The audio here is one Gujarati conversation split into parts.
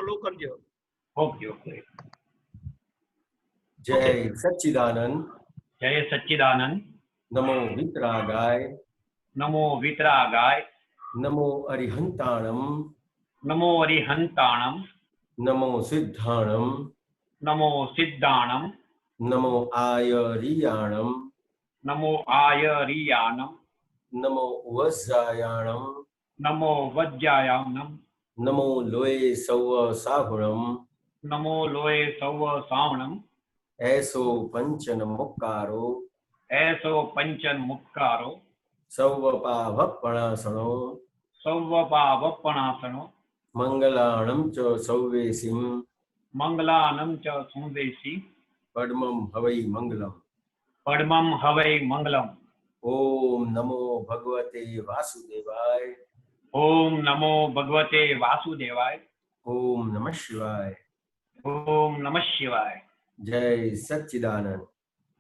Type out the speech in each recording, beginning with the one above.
ફોલો કરજો. Okay okay. જય સચ્ચિદાનંદ. જય સચ્ચિદાનંદ. નમો વિતરાગાય. નમો વિતરાગાય. નમો અરિહંતાણમ. નમો અરિહંતાણમ. નમો સિદ્ધાણમ. નમો સિદ્ધાણમ. નમો આયરિયાણમ. નમો આયરિયાણમ. નમો વજ્જાયાણમ. નમો વજ્જાયાણમ. નમો લોય સૌ સાહુણમ. નમો લોય સૌ સાવણમ. એસો પંચન મુક્કારો. એસો પંચન મુક્કારો. સૌ પાવપણાસણો. સૌવપાવપણાસનો. મંગલાણમ ચ સૌવેસીમ. મંગલાનમ ચ સંવેસી. પડમમ હવૈ મંગલમ. પડમમ હવૈ મંગલમ. ઓમ નમો ભગવતે વાસુદેવાય. ઓમ નમો ભગવતે વાસુદેવાય. ઓમ નમઃ શિવાય. ઓમ નમઃ શિવાય. જય સચ્ચિદાનંદ.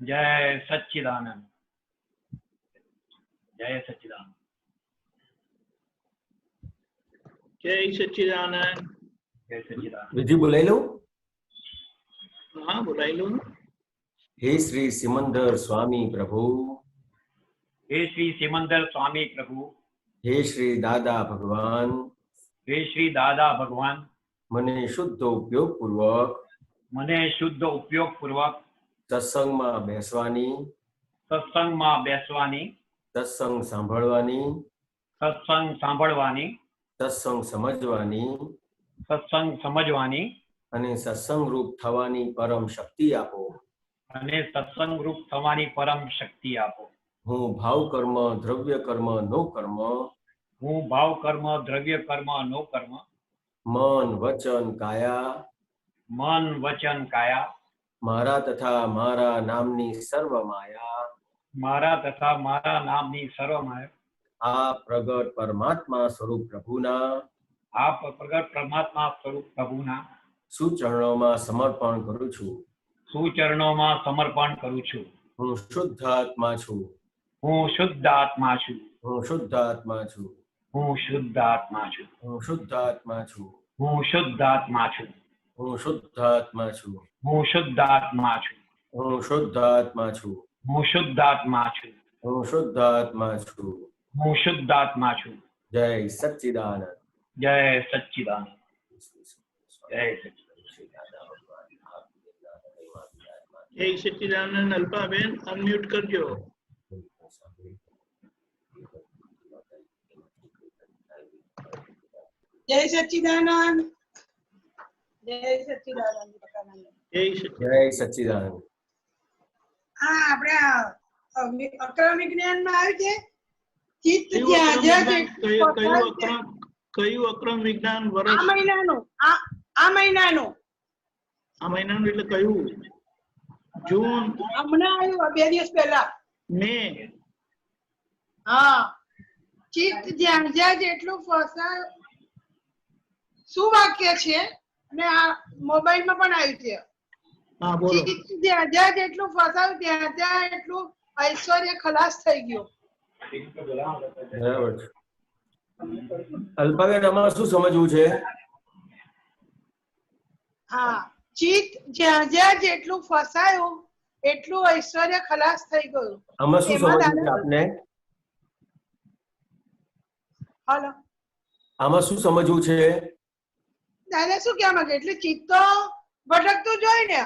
જય સચ્ચિદાનંદ. જય સચ્ચિદાનંદ. જય સચ્ચિદાનંદ. જય સચ્ચિદાનંદ. વિધિ બોલાઈ લઉં. હા, બોલાવી લો. હે શ્રી સિમંદર સ્વામી પ્રભુ. હે શ્રી સિમંદર સ્વામી પ્રભુ. હે શ્રી દાદા ભગવાન. હે શ્રી દાદા ભગવાન. મને શુદ્ધ ઉપયોગ પૂર્વક મને શુદ્ધ ઉપયોગ પૂર્વક સત્સંગમાં બેસવાની, સત્સંગમાં બેસવાની, સત્સંગ સાંભળવાની, સત્સંગ સાંભળવાની, સત્સંગ સમજવાની સત્સંગ સમજવાની અને સત્સંગ રૂપ થવાની પરમ શક્તિ આપો. અને સત્સંગ રૂપ થવાની પરમ શક્તિ આપો. હું ભાવ કર્મ, દ્રવ્ય કર્મ, નો કર્મ, હું ભાવ કર્મ, દ્રવ્ય કર્મ, નો કર્મ, મન, વચન, કાયા, મન, વચન, કાયા, મારા તથા મારા નામની સર્વ માયા, મારા તથા મારા નામની સર્વમાયા, આ પ્રગટ પરમાત્મા સ્વરૂપ પ્રભુના આપ પ્રગટ પરમાત્મા સ્વરૂપ પ્રભુના સુચરણોમાં સમર્પણ કરું છું. સુચરણોમાં સમર્પણ કરું છું. હું શુદ્ધ આત્મા છું. હું શુદ્ધ આત્મા છું. હું શુદ્ધ આત્મા છું. હું શુદ્ધ આત્મા છું. હું શુદ્ધ આત્મા છું. હું શુદ્ધ આત્મા છું. હું શુદ્ધ આત્મા છું. હું શુદ્ધ આત્મા છું. હું શુદ્ધ આત્મા છું. હું શુદ્ધ આત્મા છું. હું શુદ્ધ આત્મા છું. હું શુદ્ધ આત્મા છું. જય સચ્ચિદાનંદ. જય સચ્ચિદાનંદ. જય સચ્ચિદાનંદ. જય સચ્ચિદાનંદ. અલ્પાબેન અનમ્યુટ કરજો. જય સચ્ચિદાનંદ. જય સચ્ચિદાનંદ. જય સચ્ચિદાનંદ. જય સચ્ચિદાનંદ. હા, આપણે અક્રમ વિજ્ઞાનમાં આવ્યું છે ચિત્ત કયું જ્યાં જ્યાં કયું અક્રમ વિજ્ઞાન આ વર્ષ? મહિનાનું આ મહિનાનું આ મહિનાનું એટલે કયું? જૂન, હમણાં આવ્યું 2 દિવસ પહેલા. મે? હા, ચિત્ત જ્યાં જ્યાં જેટલું ફસાય શું વાક્ય છે અને આ મોબાઈલમાં પણ આવ્યું છે. હા, બોલો. ચિત્ત જ્યાં જ્યાં જેટલું ફસાયું ત્યાં ત્યાં એટલું ઐશ્વર્ય ખલાસ થઈ ગયું. બરાબર છે. અલ્પાબેન આમાં શું સમજવું છે? હા, ચિત્ત જ્યાં જ્યાં જેટલું ફસાયું એટલું ઐશ્વર્ય ખલાસ થઈ ગયું. આમાં શું એમાં સમજવું છે આપને? હાલો, આમાં શું સમજવું છે? દાદા શું કહેવા માંગે? એટલે ચિત્ત તો ભટકતું જ હોય ને.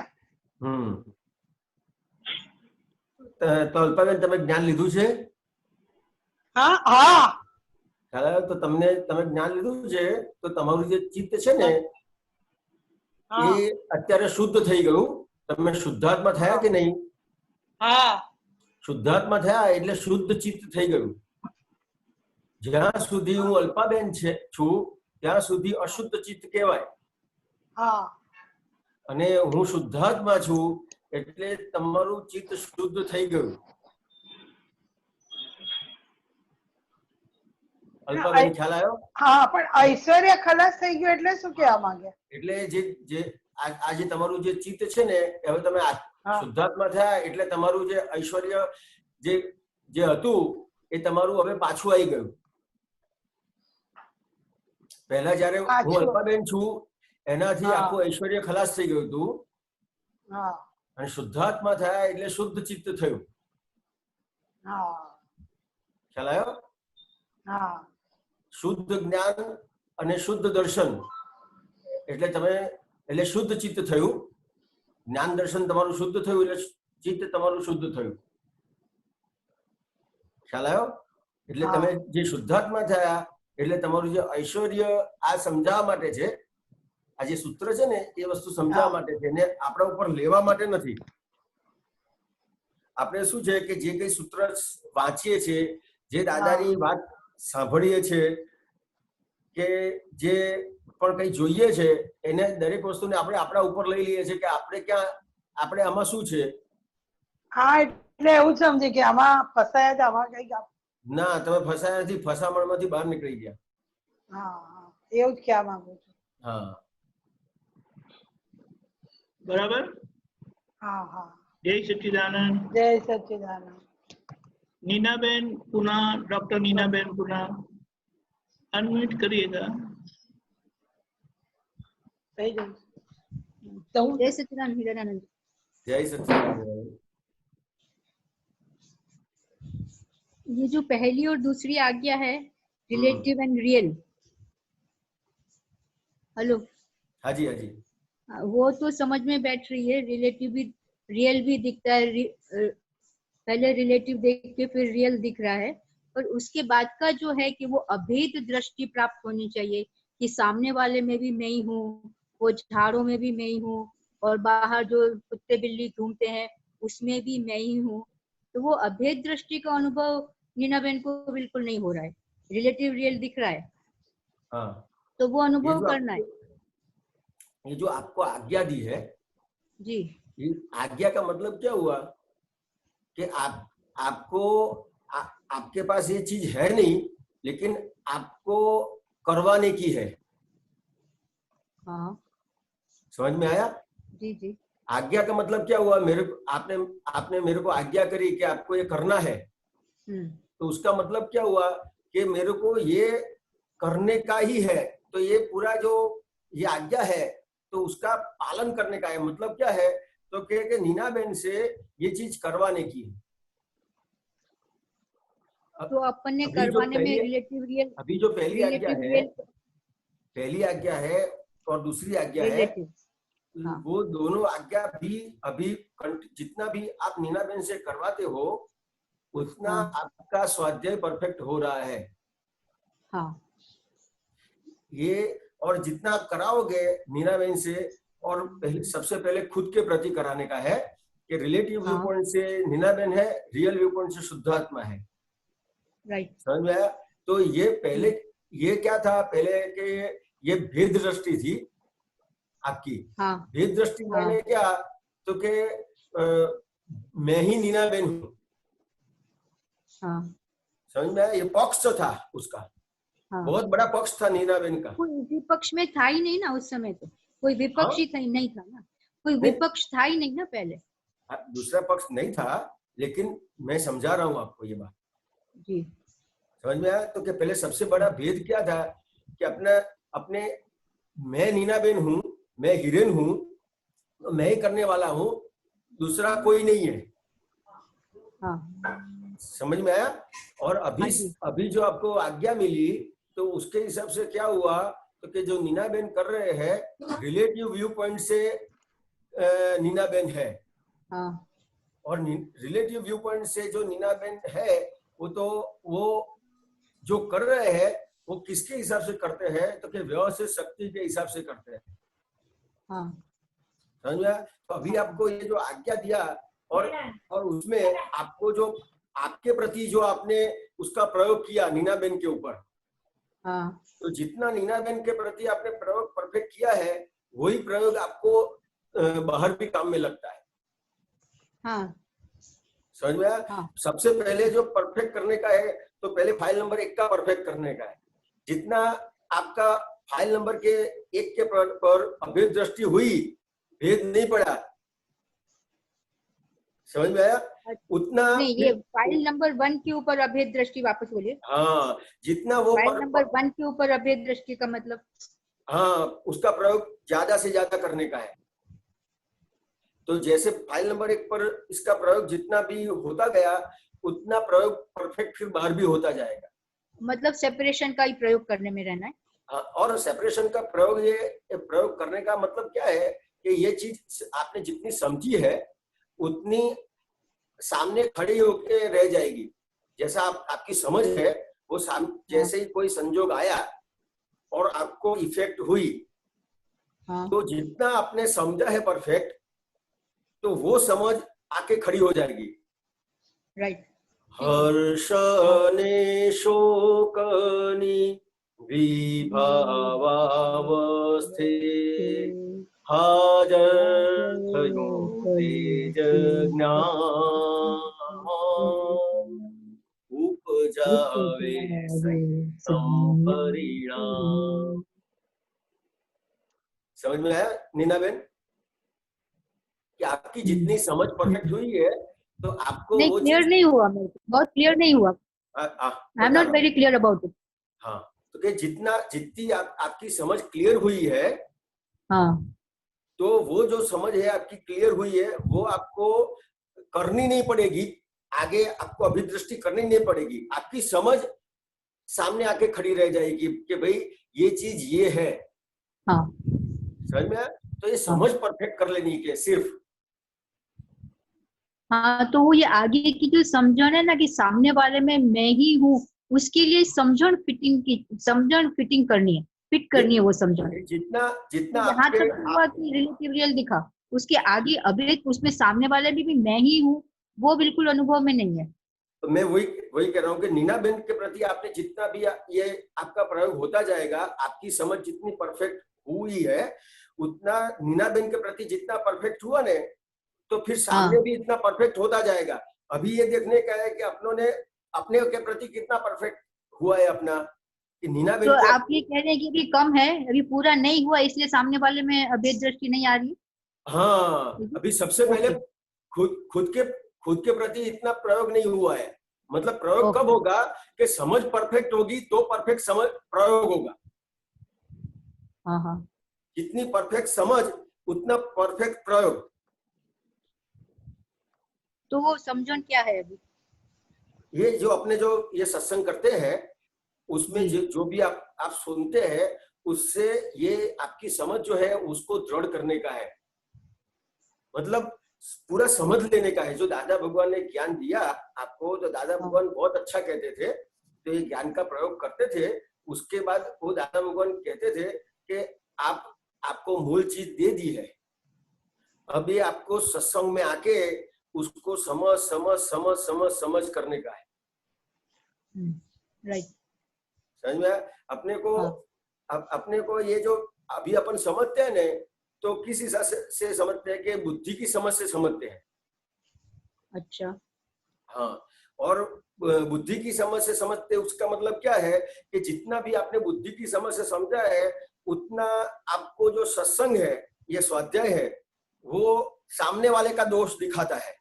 તો અલ્પાબેન તમે જ્ઞાન લીધું છે? હા હા, ખ્યાલ આવ્યો? તો તમે જ્ઞાન લીધું છે તો તમારું જે ચિત્ત છે ને એ અત્યારે શુદ્ધ થઈ ગયું. તમે શુદ્ધાત્મા થયા કે નહીં? હા, શુદ્ધાત્મા થયા એટલે શુદ્ધ ચિત્ત થઈ ગયું. જ્યાં સુધી હું અલ્પાબેન છું ત્યાં સુધી અશુદ્ધ ચિત્ત કહેવાય. હા, અને હું શુદ્ધાત્મા છું એટલે તમારું ચિત્ત શુદ્ધ થઈ ગયું. અલ્પાબેન ખ્યાલ આવ્યો? હા, પણ ઐશ્વર્ય ખલાસ થઈ ગયું એટલે શું કહેવા માંગે? એટલે જે આ જે તમારું જે ચિત્ત છે ને હવે તમે શુદ્ધાત્મા થયા એટલે તમારું જે ઐશ્વર્ય જે હતું એ તમારું હવે પાછું આવી ગયું. પહેલા જયારે હું અલ્પાબેન છું એનાથી હા. આખું ઐશ્વર્ય ખલાસ થઈ ગયું હતું હા અને શુદ્ધાત્મા થયા એટલે શુદ્ધ ચિત્ત થયું. હા ખ્યાલ આવ્યો? હા શુદ્ધ જ્ઞાન અને શુદ્ધ દર્શન એટલે તમે એટલે શુદ્ધ ચિત્ત થયું. જ્ઞાન દર્શન તમારું શુદ્ધ થયું એટલે ચિત્ત તમારું શુદ્ધ થયું. ખ્યાલ આવ્યો? એટલે તમે જે શુદ્ધાત્મા થયા એટલે તમારું જે ઐશ્વર્ય આ સમજાવવા માટે છે. આ જે સૂત્ર છે ને એ વસ્તુ સમજાવવા માટે છે ને આપણા ઉપર લેવા માટે નથી. આપણે શું છે કે જે કઈ સૂત્ર વાંચીએ છીએ, જે દાદાની વાત સાંભળીએ છીએ કે જે પણ કઈ જોઈએ છે એને દરેક વસ્તુને આપણે આપણા ઉપર લઈ લઈએ છીએ કે આપણે આમાં શું છે. હા એટલે એવું સમજે કે આમાં ફસાયા હતા, આમાં કઈ ના, તમે ફસાયા નથી, ફસામણમાંથી બહાર નીકળી ગયા. હા એવું જ કહેવા માંગુ છું. હા બરાબર. હા હા જય સચ્ચિદાનંદ. જય સચ્ચિદાનંદ. नीनाबेन पुनः, डॉक्टर नीनाबेन पुनः अनम्यूट करिएगा. થઈ ગયું તો હું जय सच्चिदानंद हीरानंद। જય સચ્ચિદાનંદ. ये जो पहली और दूसरी आज्ञा है, रिलेटिव एंड रियल, हेलो, હાજી હાજી वो तो समझ में बैठ रही है। रिलेटिव भी रियल भी दिखता है, पहले रिलेटिव देख के फिर रियल दिख रहा है, पर उसके बाद का जो है कि वो अभेद दृष्टि प्राप्त होनी चाहिए कि सामने वाले में भी मैं ही हूँ, वो झाड़ों में भी मैं ही हूँ, और बाहर जो कुत्ते बिल्ली घूमते हैं उसमें भी मैं ही हूँ। तो वो अभेद दृष्टि का अनुभव नीना बहन को बिल्कुल नहीं हो रहा है। रिलेटिव रियल दिख रहा है, हाँ तो वो ये अनुभव जो करना है। ये जो आपको आज्ञा दी है, जी, ये आज्ञा का मतलब क्या हुआ कि आपके पास ये चीज है नहीं, लेकिन आपको करवाने की है। हाँ, समझ में आया? जी जी, आज्ञा का मतलब क्या हुआ? आपने मेरे को आज्ञा करी कि आपको ये करना है, तो उसका मतलब क्या हुआ कि मेरे को ये करने का ही है। तो ये पूरा जो ये आज्ञा है तो उसका पालन करने का है। मतलब क्या है? तो कि नीना बहन से ये चीज करवाने की है। तो अपन ने अभी जो करवाने में पहली- रिलेटिव रियल, अभी जो पहली आज्ञा रिलेटिव है, रियल, पहली आज्ञा है और दूसरी आज्ञा है, रिलेटिव, हाँ। वो दोनों आज्ञा भी अभी जितना भी आप नीना बहन से करवाते हो उतना हाँ। आपका स्वाध्याय परफेक्ट हो रहा है। हाँ, ये और जितना आप कराओगे नीना बहन से, और सबसे पहले खुद के प्रति कराने का है कि रिलेटिव व्यू पॉइंट से नीना बहन है, रियल व्यू पॉइंट से शुद्धात्मा है। राइट, समझ में आया? तो ये पहले ये क्या था? पहले के ये भेद दृष्टि थी आपकी। हाँ, भेद दृष्टि मैंने क्या तो कि मैं ही नीना बहन हूँ। हाँ, समझ में आया? ये पक्ष था उसका, हाँ। बहुत बड़ा पक्ष था नीना बहन का। कोई विपक्ष में था ही नहीं ना उस समय, तो कोई विपक्ष ही नहीं था ना, कोई नहीं। विपक्ष था ही नहीं ना पहले। दूसरा पक्ष नहीं था, लेकिन मैं समझा रहा हूँ आपको ये बात। जी, समझ में आया? तो कि पहले सबसे बड़ा भेद क्या था कि अपने मैं नीना बहन हूँ, मैं हिरेन हूँ, तो मैं ही करने वाला हूँ, दूसरा कोई नहीं है। हाँ, समझ में आया? और हाँ जी। अभी जो आपको आज्ञा मिली तो उसके हिसाब से क्या हुआ तो कि जो नीना बहन कर रहे हैं रिलेटिव व्यू पॉइंट से नीना बहन है, हाँ, और रिलेटिव व्यू पॉइंट से जो नीना बहन है वो जो कर रहे हैं वो किसके हिसाब से करते हैं तो कि व्यवस्थित शक्ति के हिसाब से करते हैं। हाँ, समझ में आया? तो अभी आपको ये जो आज्ञा दिया और उसमें आपको जो आपके प्रति जो आपने उसका प्रयोग किया नीना बहन के ऊपर, हाँ, तो जितना नीना बहन के प्रति आपने प्रयोग परफेक्ट किया है वही प्रयोग आपको बाहर भी काम में लगता है। हाँ, समझ में आया? हाँ। सबसे पहले जो परफेक्ट करने का है तो पहले फाइल नंबर 1 का परफेक्ट करने का है। जितना आपका फाइल नंबर के 1 के पर अभेद दृष्टि हुई, भेद नहीं पड़ा, समझ में आया? उतना नहीं, ये फाइल नंबर 1 के ऊपर अभेद दृष्टि, वापस बोलिए। हाँ, जितना वो फाइल नंबर 1 के ऊपर अभेद दृष्टि का मतलब हाँ, उसका प्रयोग ज्यादा से ज्यादा करने का है। तो जैसे फाइल नंबर 1 पर इसका प्रयोग जितना भी होता गया उतना प्रयोग परफेक्ट फिर बाहर भी होता जाएगा। मतलब सेपरेशन का ही प्रयोग करने में रहना है। हाँ, और सेपरेशन का प्रयोग, ये प्रयोग करने का मतलब क्या है कि ये चीज आपने जितनी समझी है उतनी सामने खड़ी होके रह जाएगी। जैसा आपकी समझ है वो जैसे ही कोई संजोग आया और आपको इफेक्ट हुई, हाँ। तो जितना आपने समझा है परफेक्ट, तो वो समझ आके खड़ी हो जाएगी। राइट। हर्षने शोकनि विभावावस्थे हाजर्थयो तेजज्ञान उपजावे संपरिणाम। समझ में आया नीना बेन कि आपकी जितनी समझ परफेक्ट हुई है तो आपको नहीं, वो क्लियर नहीं हुआ, मेरे को बहुत क्लियर नहीं हुआ। I am not very clear about it. हाँ, तो कि जितनी आपकी समझ क्लियर हुई है, हाँ, तो वो जो समझ है आपकी क्लियर हुई है वो आपको करनी नहीं पड़ेगी, आगे आपको अभिदृष्टि करनी नहीं पड़ेगी। आपकी समझ सामने आके खड़ी रह जाएगी कि भाई ये चीज ये है। हाँ, समझ में आया? तो ये समझ परफेक्ट कर लेनी है सिर्फ। हाँ, तो वो ये आगे की जो समझन है ना कि सामने वाले में मैं ही हूँ, उसके लिए समझन फिटिंग करनी है, फिट करनी है वो समझन। जितना तो यहाँ तक हुआ कि रिलेटिव रियल दिखा, उसके आगे अभी उसमें सामने वाले भी मैं ही हूँ, वो बिल्कुल अनुभव में नहीं है। तो मैं वही कह रहा हूँ कि नीना बेन के प्रति आपने जितना भी ये आपका प्रयोग होता जाएगा, आपकी समझ जितनी परफेक्ट हुई है उतना नीना बेन के प्रति जितना परफेक्ट हुआ ने, तो फिर सामने भी इतना परफेक्ट होता जाएगा। अभी ये देखने का है कि अपने के प्रति कितना परफेक्ट हुआ है अपना, कि नीना बेन तो आप ये कह रहे हैं कि अभी कम है, अभी पूरा नहीं हुआ, इसलिए सामने वाले में अभेद दृष्टि नहीं आ रही। हाँ, अभी सबसे पहले खुद के प्रति इतना प्रयोग नहीं हुआ है। मतलब प्रयोग कब होगा कि समझ परफेक्ट होगी तो परफेक्ट समझ प्रयोग होगा। हाँ हाँ, जितनी परफेक्ट समझ उतना परफेक्ट प्रयोग। तो वो समझन क्या है अभी? ये जो अपने जो ये सत्संग करते हैं उसमें जो भी आप सुनते हैं उससे ये आपकी समझ जो है उसको दृढ़ करने का है, मतलब पूरा समझ लेने का है। जो दादा भगवान ने ज्ञान दिया आपको, तो दादा भगवान बहुत अच्छा कहते थे, तो ये ज्ञान का प्रयोग करते थे। उसके बाद वो दादा भगवान कहते थे कि आपको मूल चीज दे दी है, अभी आपको सत्संग में आके उसको समझ करने का है। राइट, समझ में? अपने को ये जो अभी अपन समझते हैं ना, तो किस हिसाब से समझते हैं कि बुद्धि की समझ से समझते हैं। अच्छा, हाँ, और बुद्धि की समझ से समझते, उसका मतलब क्या है कि जितना भी आपने बुद्धि की समझ से समझा है उतना आपको जो सत्संग है, ये स्वाध्याय है, वो सामने वाले का दोष दिखाता है।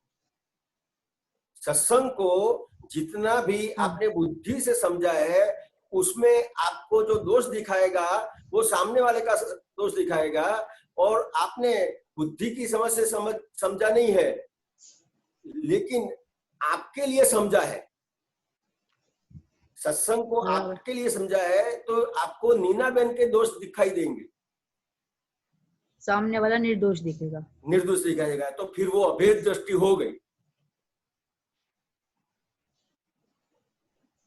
सत्संग को जितना भी आपने बुद्धि से समझा है उसमें आपको जो दोष दिखाएगा वो सामने वाले का दोष दिखाएगा, और आपने बुद्धि की समझ से समझा नहीं है लेकिन आपके लिए समझा है, सत्संग को आपके लिए समझा है, तो आपको नीना बेन के दोष दिखाई देंगे, सामने वाला निर्दोष दिखेगा, निर्दोष दिखाएगा, तो फिर वो अभेद दृष्टि हो गई।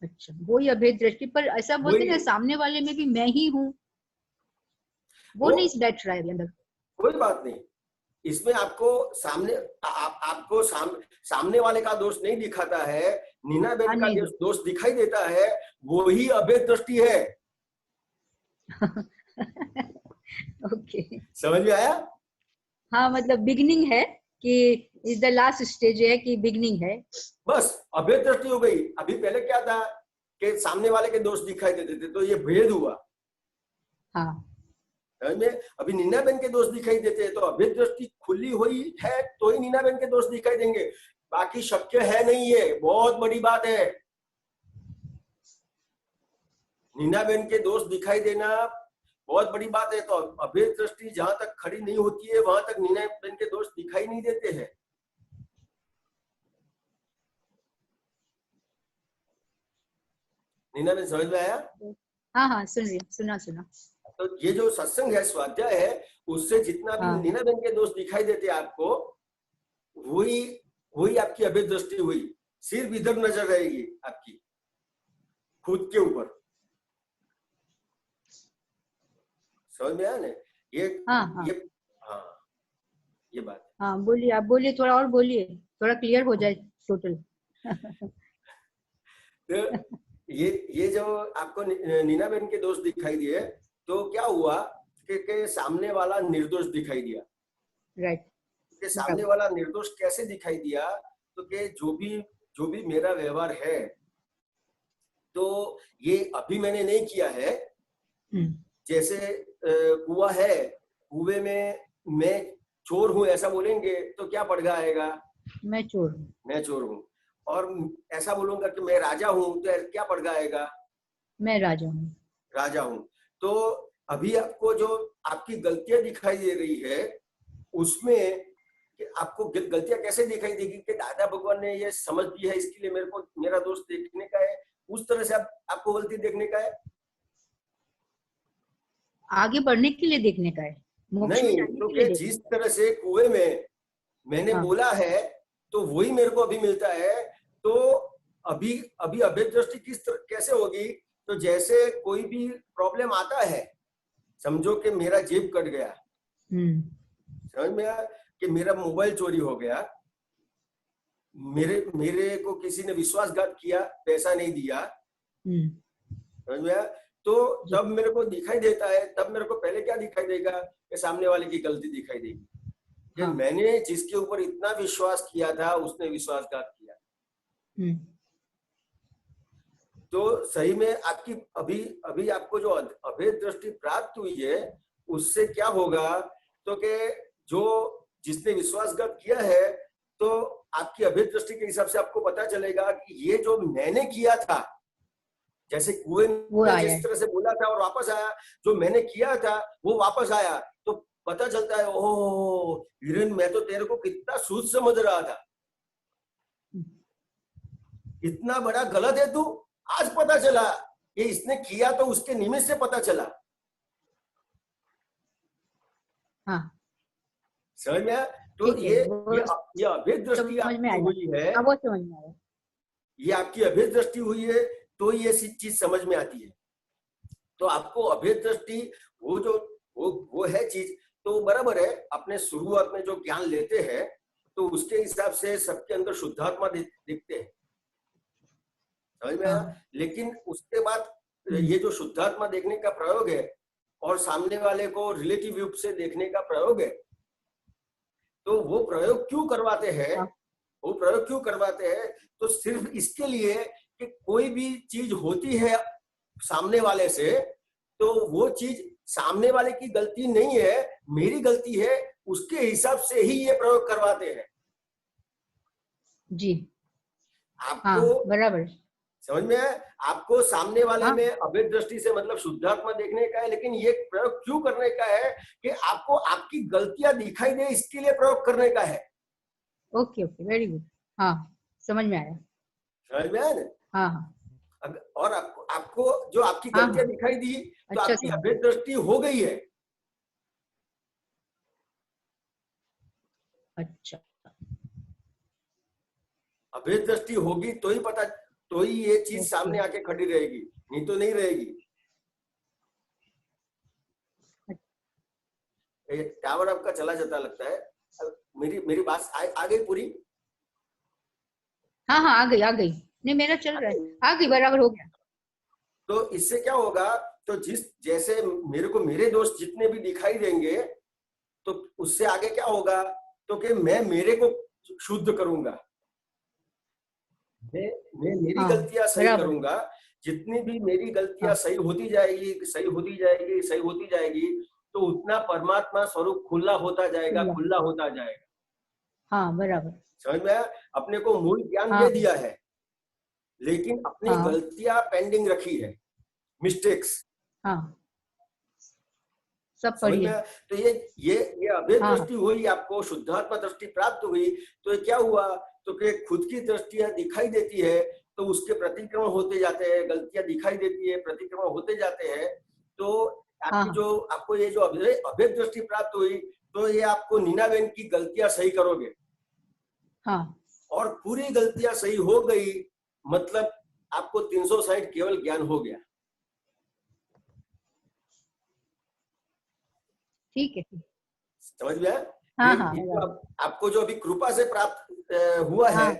अच्छा, वो ही अभेद दृष्टि। पर ऐसा बोलते हैं सामने वाले में भी मैं ही हूँ, वो नहीं बैठ रहा है अंदर। कोई बात नहीं, इसमें आपको आपको सामने वाले का दोष नहीं दिखाता है, नीना बेन का दोष दिखाई देता है, वो ही अभेद दृष्टि है। ओके, समझ में आया? हाँ, मतलब बिगिनिंग है कि इज द लास्ट स्टेज है कि बिगिनिंग है, बस अभेद दृष्टि हो गई। अभी पहले क्या था कि सामने वाले के दोष दिखाई देते थे, तो ये भेद हुआ। हाँ, में अभी नीना बेन के दोष दिखाई देते हैं, तो अभेद दृष्टि खुली हुई है तो ही नीना बेन के दोष दिखाई देंगे, बाकी शक्य है नहीं। ये बहुत बड़ी बात है। नीना बेन के दोष दिखाई देना बहुत बड़ी बात है। तो अभेद दृष्टि जहां तक खड़ी नहीं होती है वहां तक नीना बहन के दोष दिखाई नहीं देते हैं। नीना बहन समझ में आया? हाँ हाँ, सुन रही, सुना। तो ये जो सत्संग है, स्वाध्याय है, उससे जितना भी हाँ। नीना बहन के दोष दिखाई देते हैं आपको, वही आपकी अभेद दृष्टि हुई। सिर्फ इधर नजर रहेगी आपकी, खुद के ऊपर। समझ में आया ना? हाँ। ये बात। हाँ बोलिए, आप बोलिए, थोड़ा और बोलिए, थोड़ा क्लियर हो जाए टोटल। तो ये जो आपको नीना बहन के दोष दिखाई दिए, तो क्या हुआ कि सामने वाला निर्दोष दिखाई दिया। राइट। कि सामने वाला निर्दोष कैसे दिखाई दिया? तो कि जो भी मेरा व्यवहार है, तो ये अभी मैंने नहीं किया है। जैसे कुआं है, कुएं में मैं चोर हूं ऐसा बोलेंगे तो क्या पड़गा आएगा? मैं चोर हूं। और ऐसा बोलूंगा कि मैं राजा हूं तो क्या पड़गा आएगा? मैं राजा हूं। तो अभी आपको जो आपकी गलतियां दिखाई दे रही है, उसमें कि आपको गलतियां कैसे दिखाई देगी कि दादा भगवान ने ये समझ दिया है, इसके लिए मेरे को मेरा दोष देखने का है, उस तरह से आपको गलती देखने का है, आगे बढ़ने के लिए देखने का है, नहीं। तो जिस तरह से कुएं में मैंने बोला है तो वही मेरे को अभी मिलता है। तो अभी अभेद दृष्टि कैसे होगी? तो जैसे कोई भी प्रॉब्लम आता है, समझो कि मेरा जेब कट गया, समझ में आया? कि मेरा मोबाइल चोरी हो गया, मेरे को किसी ने विश्वासघात किया, पैसा नहीं दिया, समझ में आया? तो तब मेरे को दिखाई देता है, तब मेरे को पहले क्या दिखाई देगा? कि सामने वाले की गलती दिखाई देगी कि मैंने जिसके ऊपर इतना विश्वास किया था उसने विश्वासघात किया। तो सही में आपकी अभी आपको जो अभेद दृष्टि प्राप्त हुई है, उससे क्या होगा? तो कि जो जिसने विश्वासघात किया है, तो आपकी अभेद दृष्टि के हिसाब से आपको पता चलेगा कि ये जो मैंने किया था, जैसे कुएं में जिस तरह से बोला था और वापस आया, जो मैंने किया था वो वापस आया, तो पता चलता है, ओह वीरेन, मैं तो तेरे को कितना सूझ समझ रहा था, इतना बड़ा गलत है तू। आज पता चला ये इसने किया तो उसके निमित्त से पता चला। समझ में आया? तो ये अभेद दृष्टि हुई है, वो समझ में आया। ये आपकी अभेद दृष्टि हुई है, तो ये चीज समझ में आती है। तो आपको अभेद दृष्टि वो है चीज, तो बराबर है। अपने शुरुआत में जो ज्ञान लेते हैं, तो उसके हिसाब से सबके अंदर शुद्धात्मा दिखते हैं, समझ में आया? लेकिन उसके बाद ये जो शुद्धात्मा देखने का प्रयोग है और सामने वाले को रिलेटिव रूप से देखने का प्रयोग है, तो वो प्रयोग क्यों करवाते हैं? तो सिर्फ इसके लिए कि कोई भी चीज होती है सामने वाले से, तो वो चीज सामने वाले की गलती नहीं है, मेरी गलती है, उसके हिसाब से ही ये प्रयोग करवाते हैं जी। आपको बराबर समझ में है? आपको सामने वाले में अभेद दृष्टि से मतलब शुद्धात्मा देखने का है, लेकिन ये प्रयोग क्यों करने का है? कि आपको आपकी गलतियां दिखाई दे, इसके लिए प्रयोग करने का है। Okay, very good. समझ में आया। समझ में आया ना? और आपको जो आपकी गलतियां दिखाई दी, तो आपकी अभेद दृष्टि हो गई है। अच्छा, अभेद दृष्टि होगी तो ही ये चीज सामने आके खड़ी रहेगी, नहीं तो नहीं रहेगी। टावर आपका चला जाता लगता है। मेरी बात आ गई पूरी? आ गई। नहीं, मेरा चल रहा है, आ गई, बराबर हो गया। तो इससे क्या होगा? तो जैसे मेरे को मेरे दोस्त जितने भी दिखाई देंगे, तो उससे आगे क्या होगा? तो कि मैं मेरे को शुद्ध करूंगा, मैं मेरी गलतियां सही करूंगा। जितनी भी मेरी गलतियां सही होती जाएगी, तो उतना परमात्मा स्वरूप खुला होता जाएगा। बराबर। समझ में आया? अपने को मूल ज्ञान दे दिया है, लेकिन अपनी गलतियां पेंडिंग रखी है, मिस्टेक्स। सब समझ में पढ़िए। आया? तो ये अभेद हाँ। दृष्टि हुई, आपको शुद्धात्मा दृष्टि प्राप्त हुई, तो ये क्या हुआ, तो कि खुद की दृष्टियां दिखाई देती है, तो उसके प्रतिक्रमण होते जाते हैं, गलतियां दिखाई देती है, प्रतिक्रमण होते जाते हैं। तो आपकी हाँ। जो आपको ये जो अभेद दृष्टि प्राप्त हुई, तो ये आपको नीनाबेन की गलतियां सही करोगे, हाँ। और पूरी गलतियां सही हो गई, मतलब आपको 360 केवल ज्ञान हो गया। ठीक है। समझ में आया? हाँ, ये- हाँ, ये जो आपको जो अभी कृपा से प्राप्त हुआ है, हाँ,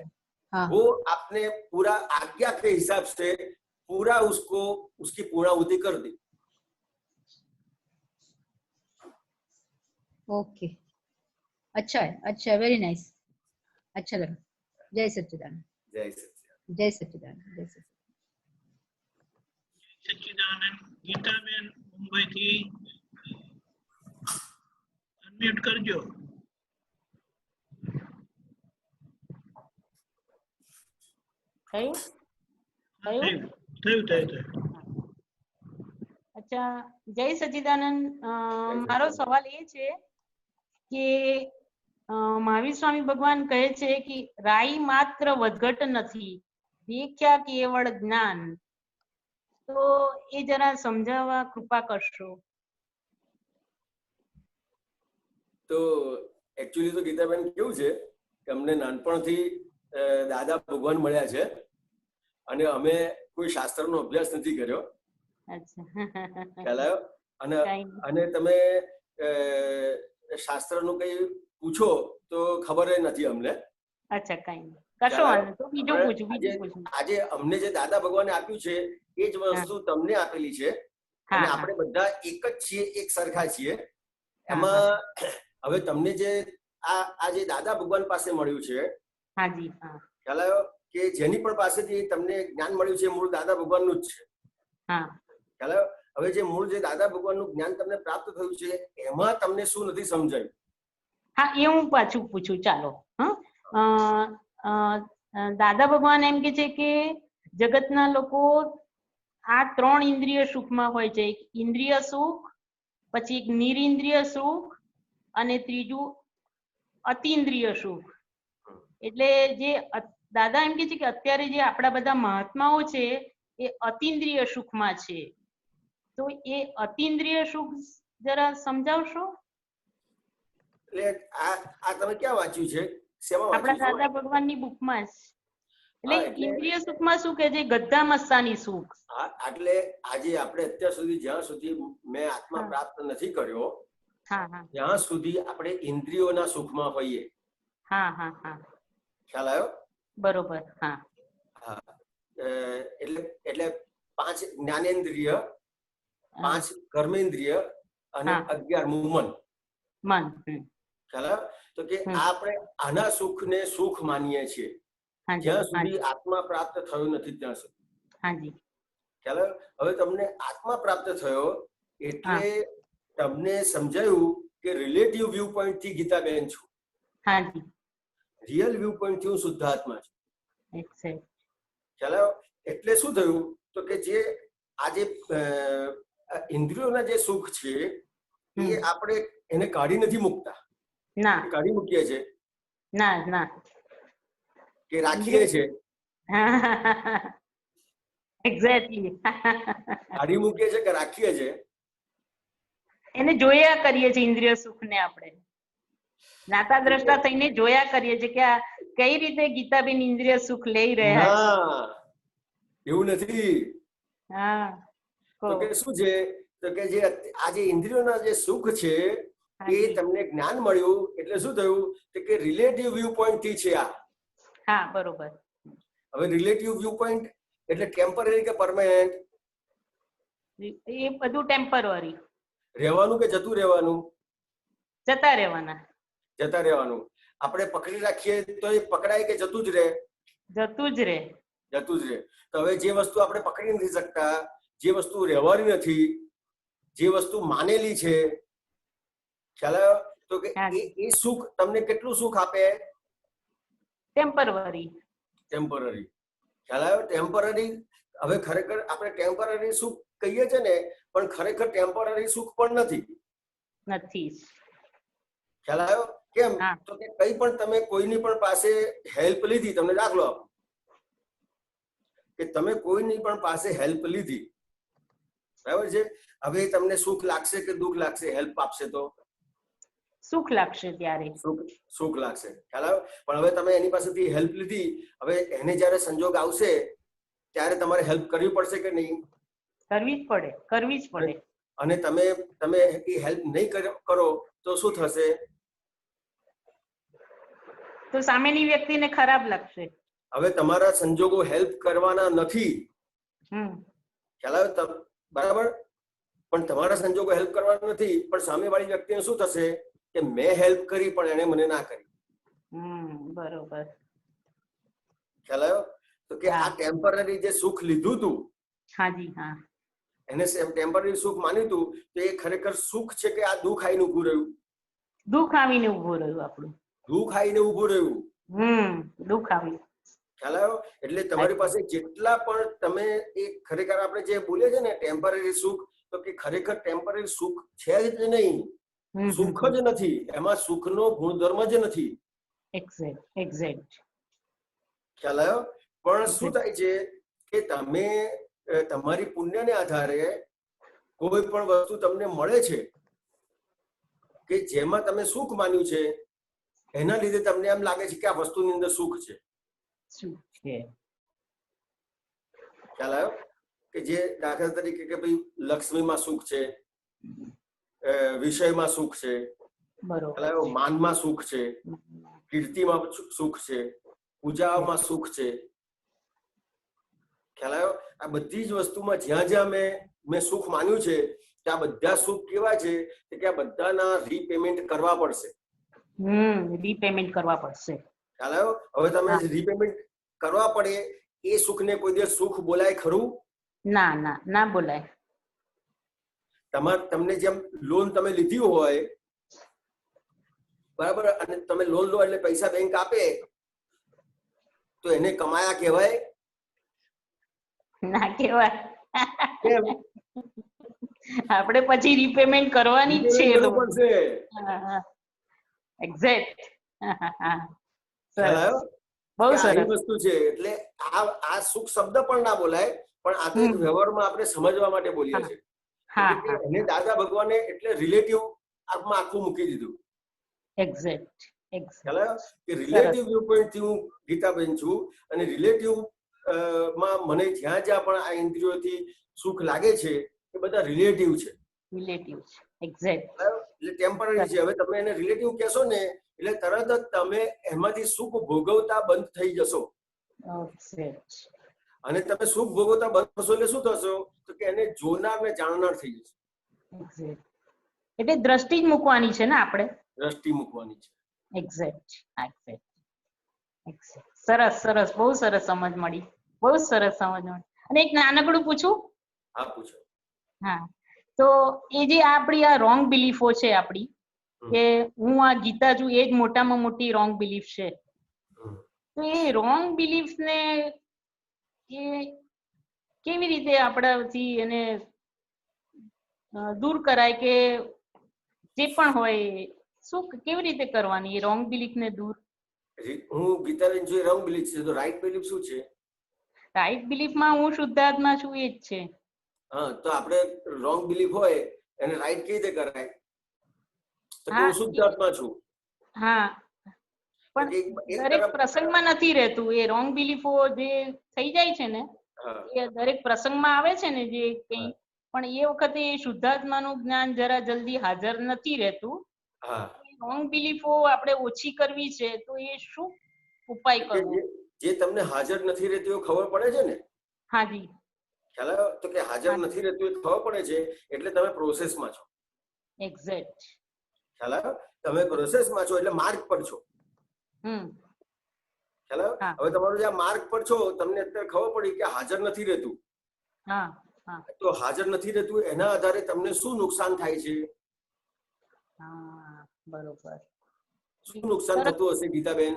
हाँ। वो आपने पूरा आज्ञा के हिसाब से पूरा उसको उसकी पूर्णाहुति कर दी। ओके, अच्छा है, अच्छा है, वेरी नाइस, अच्छा लगा। जय सच्चिदानंद, जय सच्चिदानंद। जय सच्चिदानंद, जय सच्चिदानंद। સચ્ચિદાનંદ ગીતાબેન મુંબઈથી અનમ્યુટ કરજો. થયું થયું થયું થયું થયું થયું. અચ્છા, જય સચ્ચિદાનંદ. મારો સવાલ એ છે કે મહાવીર સ્વામી ભગવાન કહે છે કે રાઈ માત્ર વધઘટ નથી, વ્યાખ્યા કેવળ જ્ઞાન. તો એ જરા સમજાવવા કૃપા કરશો. તો એકચ્યુઅલી તો ગીતાબેન કેવું છે કે અમને નાનપણથી દાદા ભગવાન મળ્યા છે, અને અમે કોઈ શાસ્ત્રનો અભ્યાસ નથી કર્યો, અચ્છા. ખ્યાલ આવ્યો? અને કાંઈ અને તમે શાસ્ત્રનું કઈ પૂછો તો ખબર નથી અમને. અચ્છા, કાંઈ નહીં, કશો વાંધો. તો બીજું પૂછું, બીજું પૂછું. આજે અમને જે દાદા ભગવાને આપ્યું છે એ જ વસ્તુ તમને આપેલી છે, અને હા, આપણે બધા એક જ છીએ, એક સરખા છીએ. હા, એમાં હવે તમને જે આ જે દાદા ભગવાન પાસે મળ્યું છે, હાજી, હા, ખ્યાલ આવ્યો કે જેની પણ પાસેથી તમને જ્ઞાન મળ્યું છે મૂળ દાદા ભગવાનનું જ છે, હા, ખ્યાલ આવ્યો? હવે જે મૂળ જે દાદા ભગવાનનું જ્ઞાન તમને પ્રાપ્ત થયું છે, એમાં તમને શું નથી સમજાયું? હા, એ હું પાછું પૂછું, ચાલો. દાદા ભગવાન એમ કે છે કે જગતના લોકો આ 3 ઇન્દ્રિય સુખમાં હોય છે. એક ઇન્દ્રિય સુખ, પછી એક નિરિન્દ્રિય સુખ, અને ત્રીજું અતિન્દ્રિય સુખ. એટલે જે દાદા એમ કે છે કે અત્યારે જે આપણા બધા મહાત્માઓ છે એ અતિન્દ્રિય સુખમાં છે. તો એ અતિન્દ્રિય સુખ જરા સમજાવશો? એટલે આ તમે ક્યાં વાંચ્યું છે, શેમાં આપણા વાંચ્યું છે? દાદા ભગવાનની બુકમાં જ. એટલે હા, એટલે- ઇન્દ્રિય સુખમાં શું કે છે? ગદ્દા મસ્તાની સુખ. એટલે આજે આપણે અત્યાર સુધી જ્યાં સુધી મેં આત્મા હા. પ્રાપ્ત નથી કર્યો, હા, હા, ત્યાં સુધી આપણે ઇન્દ્રિયોના સુખમાં હોઈએ. હા, હા, હા, ખ્યાલ આવ્યો? બરોબર. હા, હા. એટલે 5 જ્ઞાનેન્દ્રિય, 5 કર્મેન્દ્રિય અને હા. 11મું મન. મન. ખ્યાલ આવ્યો? તો કે હમ. આપણે આના સુખને સુખ માનીએ છીએ હાજી, જ્યાં સુધી હાજી, આત્મા પ્રાપ્ત થયો નથી ત્યાં સુધી. હાજી. ખ્યાલ આવ્યો? હવે તમને આત્મા પ્રાપ્ત થયો એટલે તમને સમજાયું કે રિલેટિવ વ્યૂ પોઈન્ટ થી ગીતાબેન છું, હાજી, રિયલ વ્યૂ પોઈન્ટ થી હું શુદ્ધ આત્મા છું. એક્ઝેક્ટ. ખ્યાલ આવ્યો? એટલે શું થયું તો કે જે આજે ઇન્દ્રિયોના જે સુખ છે એ આપણે એને કાઢી નથી મૂકતા, ના, કાઢી મૂકીએ છીએ ના, ના. કે રાખીએ છીએ, એક્ઝેક્ટલી. કાઢી મૂકીએ છીએ કે રાખીએ છીએ. એને જોયા કરીએ છીએ ઇન્દ્રિય સુખને આપણે. જ્ઞાતા દ્રષ્ટા થઈને જોયા કરીએ છીએ કે આ કઈ રીતે ગીતાબેન ઇન્દ્રિય સુખ લઈ રહ્યા છે. ના, એવું નથી. હા, તો કે શું છે તો કે જે આજે ઇન્દ્રિયોના જે સુખ છે એ હાજી. તમને જ્ઞાન મળ્યું એટલે શું થયું તો કે રિલેટિવ વ્યૂ પોઈન્ટ થી છે આ. હા, બરોબર. હવે રિલેટિવ વ્યૂ પોઈન્ટ એટલે ટેમ્પરરી કે પરમાનન્ટ? એ બધું ટેમ્પરરી. રહેવાનું કે જતું રહેવાનું? જતા રહેવાના. જતા રહેવાનું. આપણે પકડી રાખીએ તો એ પકડાય કે જતું જ રહે? જતું જ રહે. જતું જ રહે. તો હવે જે વસ્તુ આપણે પકડી નથી શકતા, જે વસ્તુ રહેવાની નથી, જે વસ્તુ માનેલી છે, ખ્યાલ આવ્યો? તો કે એ સુખ તમને કેટલું સુખ આપે? ટેમ્પરરી. ટેમ્પરરી. ખ્યાલ આવ્યો? ટેમ્પરરી. હવે ખરેખર આપણે ટેમ્પરરી સુખ કહીએ છીએ ને, પણ ખરેખર ટેમ્પરરી સુખ પણ નથી. નથી. ખ્યાલ આવ્યો? કેમ? હા. તો કે કઈ પણ તમે કોઈની પણ પાસે હેલ્પ લીધી, તમને દાખલો આપો કે તમે કોઈની પણ પાસે હેલ્પ લીધી, બરાબર છે? હવે તમને સુખ લાગશે કે દુઃખ લાગશે? હેલ્પ આપશે તો સુખ લાગશે ત્યારે. સુખ લાગશે, ખ્યાલ આવ્યો? પણ હવે તમે એની પાસેથી હેલ્પ લીધી, હવે એને જયારે સંજોગ આવશે ત્યારે તમારે હેલ્પ કરવી પડશે કે નહીં? કરવી જ પડે, કરવી જ પડે. અને તમે એ હેલ્પ નહીં કરો તો શું થશે? તો સામેની વ્યક્તિને ખરાબ લાગશે. હવે તમારા સંજોગો હેલ્પ કરવાના નથી, ખ્યાલ આવ્યો? બરાબર? પણ તમારા સંજોગો હેલ્પ કરવાના નથી, પણ સામેવાળી વ્યક્તિને શું થશે કે મેં હેલ્પ કરી પણ એને મને ના કરી. બરોબર. ખ્યાલ આવ્યો? તો કે આ ટેમ્પરરી જે સુખ લીધું તું, હાજી, હા, એને ટેમ્પરરી સુખ માન્યું તું, તો એ ખરેખર સુખ છે કે આ દુઃખ આવીને ઉભું રહ્યું? દુઃખ આવીને ઉભું રહ્યું આપણું. દુઃખ આવીને ઉભું રહ્યું. દુઃખ આવ્યું. ખ્યાલ આવ્યો? એટલે તમારી પાસે જેટલા પણ તમે એ ખરેખર આપણે જે બોલીએ છે ને ટેમ્પરરી સુખ, તો કે ખરેખર ટેમ્પરરી સુખ છે જ નહીં, સુખ જ નથી, એમાં સુખનો ગુણધર્મ જ નથી. એક્ઝેક્ટ. ખ્યાલ આવ્યો? પણ શું થાય છે કે તમે તમારી પુણ્યને આધારે કોઈ પણ વસ્તુ તમને મળે છે કે જેમાં તમે સુખ માન્યું છે, એના લીધે તમને એમ લાગે છે કે આ વસ્તુની અંદર સુખ છે. ખ્યાલ આવ્યો? કે જે દાખલા તરીકે કે ભાઈ લક્ષ્મીમાં સુખ છે, વિષયમાં સુખ છે, ખ્યાલ આવ્યો? માનમાં સુખ છે, કીર્તિમાં સુખ છે, પૂજામાં સુખ છે. ખ્યાલ આવ્યો? આ બધી જ વસ્તુમાં જ્યાં જ્યાં મેં સુખ માન્યું છે ત્યાં બધા સુખ કેવા છે કે આ બધાના રીપેમેન્ટ કરવા પડશે. રીપેમેન્ટ કરવા પડશે. ખ્યાલ આવ્યો? હવે તમે રીપેમેન્ટ કરવા પડે એ સુખને કોઈ દિવસ સુખ બોલાય ખરું? ના બોલાય. તમને જેમ લોન તમે લીધી હોય, બરાબર, અને તમે લોન લો એટલે પૈસા બેંક આપે, તો એને કમાયા કહેવાય? ના કહેવાય. આપણે પછી રીપેમેન્ટ કરવાની જ છે. એક્ઝેક્ટ. બહુ સરસ વસ્તુ છે. એટલે આ સુખ શબ્દ પણ ના બોલાય, પણ આ તો એક વ્યવહારમાં આપણે સમજવા માટે બોલીએ છીએ. એને દાદા ભગવાને એટલે રિલેટિવ આખું મૂકી દીધું. એક્ઝેક્ટ. રિલેટિવ વ્યૂ પોઈન્ટ થી હું ગીતાબેન છું, અને રિલેટિવ માં મને જ્યાં જ્યાં પણ આ ઇન્દ્રિયોથી સુખ લાગે છે એ બધા રિલેટિવ છે. એક્ઝેક્ટ. એટલે ટેમ્પરરી છે. હવે તમે એને રિલેટિવ કહેશો ને એટલે તરત જ તમે એમાંથી સુખ ભોગવતા બંધ થઈ જશો. અને તમે સુખ ભોગવતા બંધ થશો એટલે શું થશો તો કે એને જોનાર ને જાણનાર થઈ જશે. એટલે દ્રષ્ટિ જ મૂકવાની છે ને આપણે? દ્રષ્ટિ મૂકવાની છે. એક્ઝેક્ટ. સરસ. બહુ સરસ સમજ મળી. અને એક નાનકડું પૂછું? હા, પૂછો. હા, તો એ જે આપણી આ રોંગ બિલીફો છે આપણી, કે હું આ ગીતા છું એ જ મોટામાં મોટી રોંગ બિલીફ છે, તો એ રોંગ બિલીફ ને કેવી રીતે આપણાથી એને દૂર કરાય, કે જે પણ હોય શું કેવી રીતે કરવાની એ રોંગ બિલીફ ને દૂર? હું ગીતાબેન છું રોંગ બિલીફ છે, તો રાઈટ બિલીફ શું છે? રાઈટ બિલીફમાં હું શુદ્ધાત્મા છું એ જ છે. હા, તો આપણે રોંગ બિલીફ હોય એને રાઈટ કેવી રીતે કરાય? તો હું શુદ્ધાત્મા છું. હા, પણ દરેક પ્રસંગમાં નથી રહેતું એ રોંગ બિલીફો જે થઈ જાય છે ને, એ દરેક પ્રસંગમાં આવે છે ને જે કઈ, પણ એ વખતે શુદ્ધાત્માનું જ્ઞાન જરા જલ્દી હાજર નથી રહેતું. રોંગ બિલીફો આપણે ઓછી કરવી છે, તો એ શું ઉપાય કરવો? જે તમને હાજર નથી રહેતી એ ખબર પડે છે ને? હાજી. ખ્યાલ આવ્યો? તો કે હાજર નથી રહેતું એ ખબર પડે છે એટલે તમે પ્રોસેસમાં છો. એક્ઝેક્ટ. ખ્યાલ આવ્યો? તમે પ્રોસેસમાં છો એટલે માર્ગ પર છો. ખ્યાલ આવ્યો? હવે તમારું જે માર્ગ પર છો, તમને અત્યારે ખબર પડી કે હાજર નથી રહેતું. તો હાજર નથી રહેતું એના આધારે તમને શું નુકસાન થાય છે? બરોબર. શું નુકસાન થતું હશે ગીતાબેન?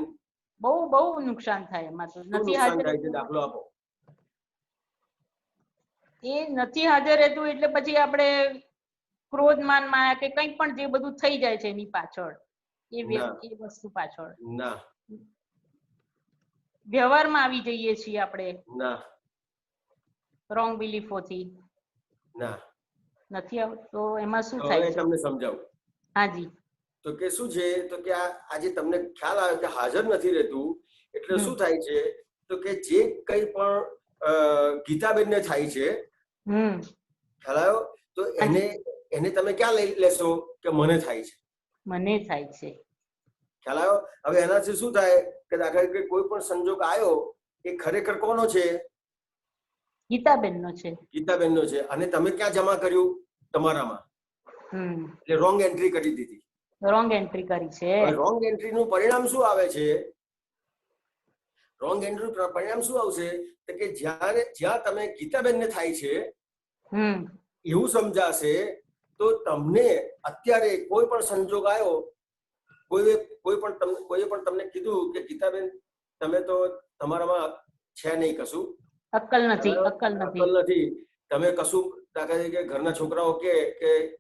બહુ નુકસાન થાય એમાં. તો નથી હાજર, દાખલો આપો. એ નથી હાજર રહેતું એટલે પછી આપણે ક્રોધમાન માયા કે કંઈ પણ જે બધું થઈ જાય છે એની પાછળ એ ના. એ વસ્તુ પાછળ ના વ્યવહારમાં આવી જઈએ છીએ આપણે ના રોંગ બિલીફોથી ના. નથી આવતું તો એમાં શું તો થાય હવે છે? તમને સમજાવું. હાજી. તો કે શું છે તો કે આજે તમને ખ્યાલ આવે કે હાજર નથી રહેતું એટલે શું થાય છે તો કે જે કંઈ પણ ગીતાબેનને થાય છે ખ્યાલ આવ્યો તો એને તમે ક્યાં લઈ લેશો કે મને થાય છે, મને થાય છે. ખ્યાલ આવ્યો. હવે એનાથી શું થાય કે દાખલા તરીકે કોઈ પણ સંજોગ આવ્યો એ ખરેખર કોનો છે? ગીતાબેન નો છે. ગીતાબેનનો છે. અને તમે ક્યાં જમા કર્યું? તમારામાં. એટલે રોંગ એન્ટ્રી કરી દીધી. રોંગ એન્ટ્રી કરી છે. રોંગ એન્ટ્રી નું પરિણામ શું આવે છે? રોંગ એન્ટ્રી નું પરિણામ શું આવશે તો કે જ્યાં તમે ગીતાબેનને થાય છે એવું સમજાશે તો તમને અત્યારે કોઈ પણ સંજોગ આવ્યો, કોઈએ પણ તમને કીધું કે ગીતાબેન તમે તો તમારામાં છે નહીં કશું, અક્કલ નથી, તમે કશું દાખલા તરીકે ઘરના છોકરાઓ કે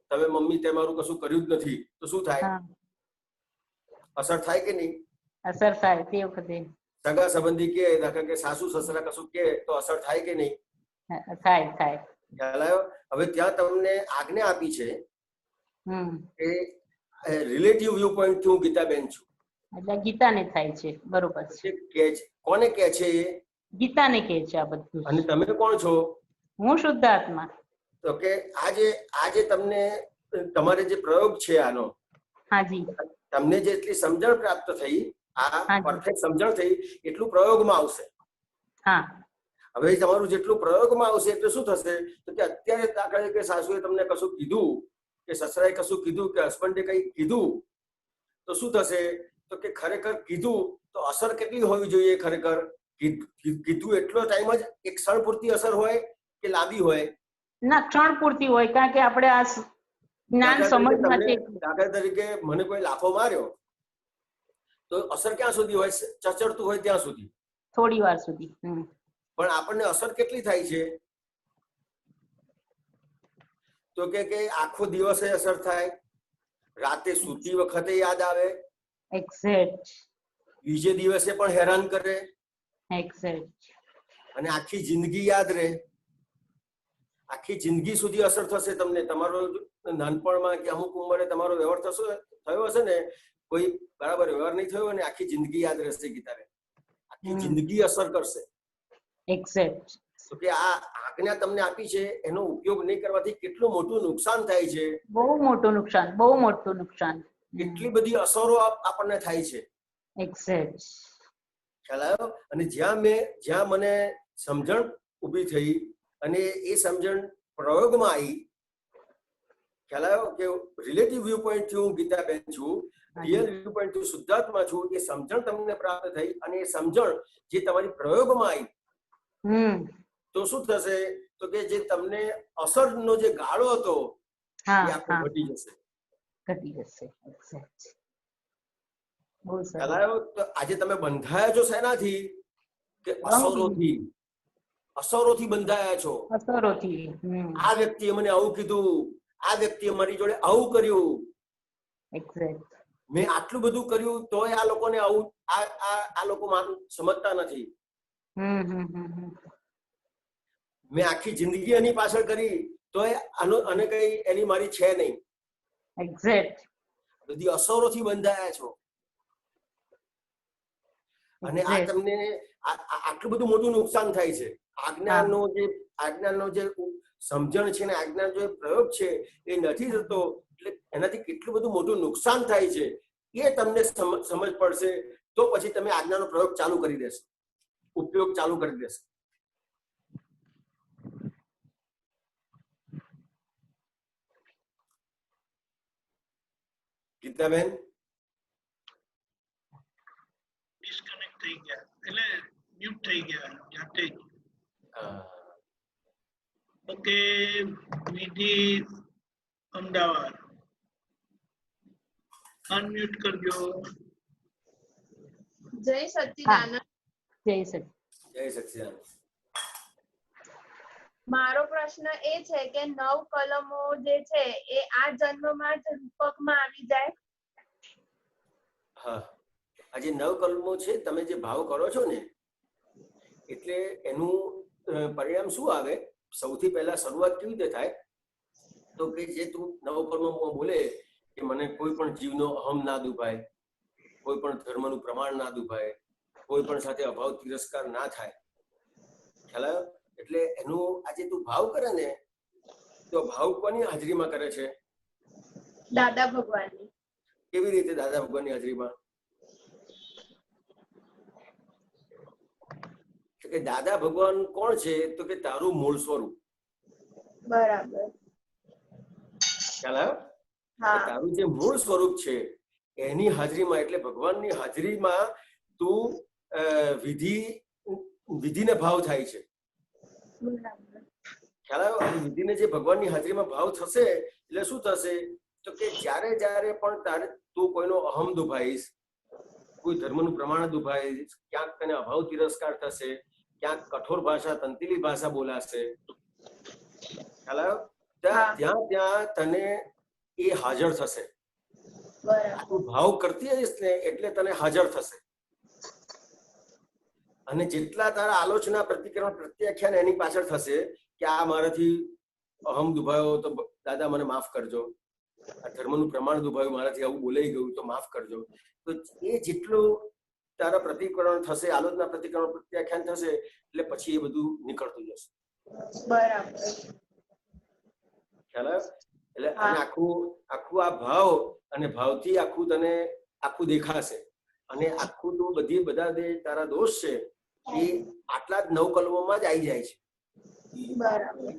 તમે મમ્મી તે મારું કશું કર્યું જ નથી તો શું થાય? અસર થાય કે નહીં? અસર થાય. તે વખતે સગા સંબંધી કે દાખલા કે સાસુ સસરા કશું કે તો અસર થાય કે નહીં? થાય. ખ્યાલ આવ્યો. હવે ત્યાં તમને આજ્ઞા આપી છે કે રિલેટિવ વ્યૂ પોઈન્ટ થી હું ગીતાબેન છું એટલે ગીતાને થાય છે. બરોબર છે. કોને કે છે? ગીતાને કહે છે આ બધું. અને તમે કોણ છો? હું શુદ્ધ આત્મા. તો કે આજે તમને તમારે જે પ્રયોગ છે આનો, હાજી, તમને જેટલી સમજણ પ્રાપ્ત થઈ, આ પરફેક્ટ સમજણ થઈ એટલું પ્રયોગમાં આવશે. હા. હવે તમારું જેટલું પ્રયોગમાં આવશે એટલે શું થશે તો કે અત્યારે દાખલા તરીકે સાસુએ તમને કશું કીધું કે સસરાએ કશું કીધું કે હસબન્ડે કઈ કીધું તો શું થશે તો કે ખરેખર કીધું તો અસર કેટલી હોવી જોઈએ? ખરેખર કીધું એટલો ટાઈમ જ એક ક્ષણ પૂરતી અસર હોય કે લાંબી હોય? ના, ક્ષણ પૂરતી હોય, કારણ કે આપણે આ જ્ઞાન સમજમાંથી. દાખલા તરીકે મને કોઈ લાફો માર્યો તો અસર ક્યાં સુધી હોય? ચચડતું હોય ત્યાં સુધી, થોડી વાર સુધી. પણ આપણને અસર કેટલી થાય છે તો કે આખો દિવસે અસર થાય, રાતે સૂતી વખતે યાદ આવે, એક્ઝેક્ટ, બીજે દિવસે પણ હેરાન કરે, એક્ઝેક્ટ, અને આખી જિંદગી યાદ રહે. આખી જિંદગી સુધી અસર થશે તમને. તમારો નાનપણમાં કે અમુક ઉંમરે તમારો વ્યવહાર થયો હશે ને, કોઈ બરાબર વ્યવહાર નહીં થયો અને આખી જિંદગી યાદ રહેશે ગીતાબેન. આખી જિંદગી અસર કરશે. એક્ઝેક્ટ. તો કે આ આજ્ઞા તમને આપી છે એનો ઉપયોગ નહીં કરવાથી કેટલું મોટું નુકસાન થાય છે. બહુ મોટું નુકસાન, બહુ મોટું નુકસાન. કેટલી બધી અસરો આપણને થાય છે. એક્ઝેક્ટ. ખ્યાલ આવ્યો. અને જ્યાં મને સમજણ ઊભી થઈ અને એ સમજણ પ્રયોગમાં આવી, ખ્યાલ આવ્યો કે રિલેટિવ વ્યૂ પોઈન્ટ થી હું ગીતાબેન છું, રિયલ વ્યૂ પોઈન્ટ થી શુદ્ધાત્મા છું, એ સમજણ તમને પ્રાપ્ત થઈ અને એ સમજણ જે તમારી પ્રયોગમાં આવી તો શું થશે તો કે જે તમને અસરનો જે ગાળો હતો એ આખો ઘટી જશે. ખ્યાલ આવ્યો. તો આજે તમે બંધાયા છો શેનાથી? કે અસરોથી બંધાયા છો. આ વ્યક્તિએ મને આવું કીધું, આ વ્યક્તિએ મારી જોડે આવું કર્યું, મેં આટલું બધું કર્યું તોય આ લોકોને આવું આ લોકો સમજતા નથી. મેં આખી જિંદગી એની પાછળ કરી તોય આને કઈ એની મારી છે નહીં. એક્ઝેક્ટ. બધી અસરોથી બંધાયા છો. અને આ તમને આટલું બધું મોટું નુકસાન થાય છે. આજ્ઞાનો જે સમજણ છે ને આજ્ઞાનો જે પ્રયોગ છે એ નથી થતો એટલે એનાથી કેટલું બધું મોટું નુકસાન થાય છે એ તમને સમજ પડશે તો પછી તમે આજ્ઞાનો પ્રયોગ ચાલુ કરી દેશો, ઉપયોગ ચાલુ કરી દેશો. ગીતાબેન ડિસ્કનેક્ટ થઈ ગયા એટલે મ્યુટ થઈ ગયા જાતે જ. ઓકે, વિધિ અમદાવાદ અનમ્યુટ કરજો. જય સચ્ચિદાનંદ. જય સચ્ચિદાનંદ. જય સચ્ચિદાનંદ. મારો પ્રશ્ન એ છે કે 9 કલમો જે છે એ આ જન્મમાં જ રૂપકમાં આવી જાય. હા, આ જે 9 કલમો છે, તમે જે ભાવ કરો છો ને, એટલે એનું પરિણામ શું આવે? સૌથી પહેલા શરૂઆત કેવી રીતે થાય? તો કે જે તું 9 કલમોમાં બોલે કે મને કોઈ પણ જીવનો અહમ ના દુભાય, કોઈ પણ ધર્મનું પ્રમાણ ના દુભાય, કોઈ પણ સાથે અભાવ તિરસ્કાર ના થાય. ખ્યાલ આવ્યો? એટલે એનું આજે તું ભાવ કરે ને, તો ભાવ કોની હાજરીમાં કરે છે? દાદા ભગવાનની. કેવી રીતે દાદા ભગવાનની હાજરીમાં? કે દાદા ભગવાન કોણ છે? તો કે તારું મૂળ સ્વરૂપ. બરાબર. ખ્યાલ આવ્યો? હા. તારું જે મૂળ સ્વરૂપ છે એની હાજરીમાં, એટલે ભગવાનની હાજરીમાં તું વિધિને ભાવ થાય છે. બરાબર. ખ્યાલ આવ્યો? અને વિધિને જે ભગવાનની હાજરીમાં ભાવ થશે એટલે શું થશે? તો કે જ્યારે પણ તું કોઈનો અહમ દુભાઈશ, કોઈ ધર્મનું પ્રમાણ દુભાઈશ, ક્યાંક તને અભાવ તિરસ્કાર થશે, ક્યાંક કઠોર ભાષા, તંતીલી ભાષા બોલાશે, ખ્યાલ આવ્યો? ત્યાં તને એ હાજર થશે. તું ભાવ કરતી હઈશ ને એટલે તને હાજર થશે. અને જેટલા તારા આલોચના, પ્રતિક્રમણ, પ્રત્યાખ્યાન એની પાછળ થશે કે આ મારાથી અહમ દુભાયો તો દાદા મને માફ કરજો, આ ધર્મનું પ્રમાણ દુભાયું, મારાથી આવું બોલાઈ ગયું તો માફ કરજો. તો એ જેટલું તારા પ્રતિક્રમણ થશે, આલોચના, પ્રતિક્રમણ, પ્રત્યાખ્યાન થશે, એટલે પછી એ બધું નીકળતું જશે. બરાબર. ખ્યાલ આવ્યો? એટલે આખું આ ભાવ અને ભાવથી આખું તને આખું દેખાશે. અને આખું તું બધા તારા દોષ છે એ આટલા જ 9 કલમોમાં જ આવી જાય છે.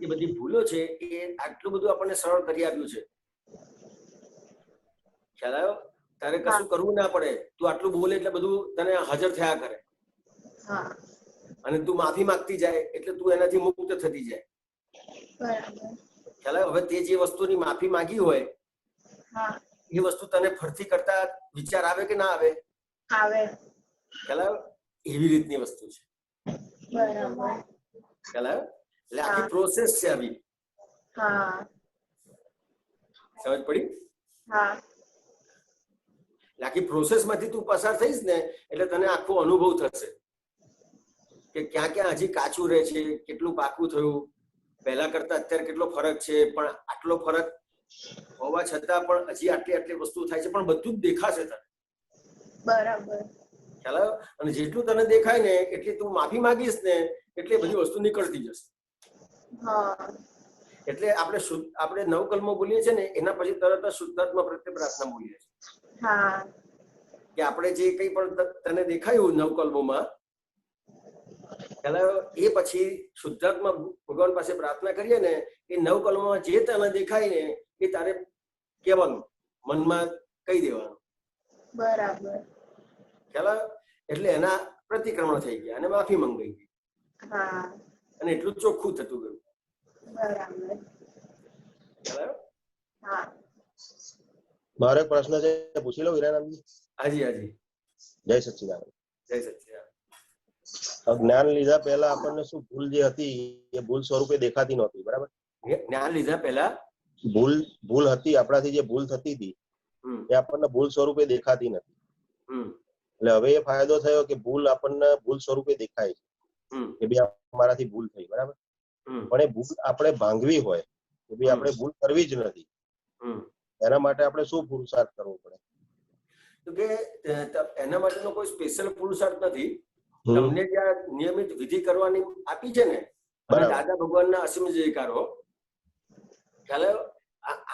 એ બધી ભૂલો છે એ આટલું બધું આપણને સરળ કરી આપ્યું છે. ખ્યાલ આવ્યો? તારે કશું કરવું ના પડે, તું આટલું બોલે એટલે બધું તને હાજર થયા કરે. અને તું માફી માંગતી જાય એટલે તું એનાથી મુક્ત થતી જાય. ખ્યાલ આવ્યો? હવે તે જે વસ્તુની માફી માંગી હોય એ વસ્તુ તને ફરતી કરતા વિચાર આવે કે ના આવે? આવે. ખ્યાલ આવ્યો? એવી રીતની વસ્તુ છે. બરાબર. ખ્યાલ આવ્યો? એટલે આખી પ્રોસેસ છે આવી. સમજ પડી? એટલે આખી પ્રોસેસ માંથી તું પસાર થઈશ ને એટલે તને આખો અનુભવ થશે કે ક્યાં ક્યાં હજી કાચું રહે છે, કેટલું પાકું થયું, પહેલા કરતા અત્યારે કેટલો ફરક છે. પણ આટલો ફરક હોવા છતાં પણ હજી આટલી વસ્તુ થાય છે, પણ બધું જ દેખાશે તને. બરાબર. ખ્યાલ આવ્યો? અને જેટલું તને દેખાય ને એટલી તું માફી માંગીશ ને એટલે બધી વસ્તુ નીકળતી જશે. એટલે આપણે 9 કલમો બોલીએ છીએ ને એના પછી તરત જ શુદ્ધાત્મા પ્રત્યે પ્રાર્થના બોલીએ છીએ કે આપણે જે કંઈ પણ તને દેખાયું 9 કલમોમાં, ખ્યાલ આવ્યો? એ પછી શુદ્ધાત્મા ભગવાન પાસે પ્રાર્થના કરીએ ને, એ 9 કલમોમાં જે તને દેખાય ને એ તારે કહેવાનું, મનમાં કહી દેવાનું. બરાબર. ખ્યાલ આવ્યો? એટલે એના પ્રતિક્રમણ થઈ ગયા અને માફી મંગાઈ ગઈ અને એટલું ચોખ્ખું થતું ગયું. બરાબર. ખ્યાલ આવ્યો? મારો એક પ્રશ્ન છે, પૂછી લઉં હીરાનંદજી? હાજી હાજી. જય સચ્ચિદાનંદ. જય સચ્ચિદાનંદ. જ્ઞાન લીધા પહેલા આપણને શું ભૂલ જે હતી એ ભૂલ સ્વરૂપે દેખાતી નહોતી, બરાબર? જ્ઞાન લીધા પહેલા ભૂલ હતી, આપણાથી જે ભૂલ થતી હતી એ આપણને ભૂલ સ્વરૂપે દેખાતી નથી. એટલે હવે એ ફાયદો થયો કે ભૂલ આપણને ભૂલ સ્વરૂપે દેખાય છે કે ભાઈ અમારાથી ભૂલ થઈ, બરાબર? પણ એ ભૂલ આપણે ભાંગવી હોય કે ભાઈ આપણે ભૂલ કરવી જ નથી, એના માટે આપણે શું પુરુષાર્થ કરવો પડે? તો કે એના માટેનો કોઈ સ્પેશિયલ પુરુષાર્થ નથી. તમને જ્યાં નિયમિત વિધિ કરવાની આપી છે ને, અને દાદા ભગવાનના અસીમ જયકારો, ખ્યાલ આવ્યો?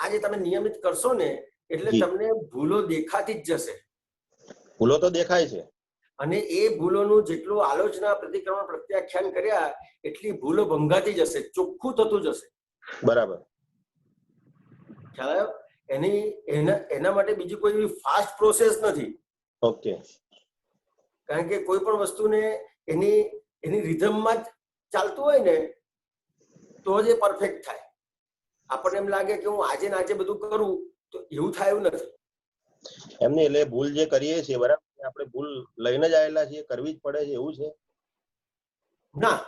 આ જે તમે નિયમિત કરશો ને એટલે તમને ભૂલો દેખાતી જ જશે. ભૂલો તો દેખાય છે, અને એ ભૂલોનું જેટલું આલોચના, પ્રતિક્રમણ, પ્રત્યાખ્યાન કર્યા એટલી ભૂલો ભંગાતી જશે, ચોખ્ખું થતું જશે. બરાબર. ખ્યાલ આવ્યો? એના માટે બીજી કોઈ ફાસ્ટ પ્રોસેસ નથી. ઓકે. કારણ કે કોઈ પણ વસ્તુને એની રિધમમાં જ ચાલતું હોય ને તો જ એ પરફેક્ટ થાય. આપણને એમ લાગે કે હું આજે ને આજે બધું કરું તો એવું થાય એવું નથી. એમને એટલે ભૂલ જે કરીએ છીએ, બરાબર, આપણે ભૂલ લઈને જ આવેલા છીએ, કરવી જ પડે છે એવું છે? ના,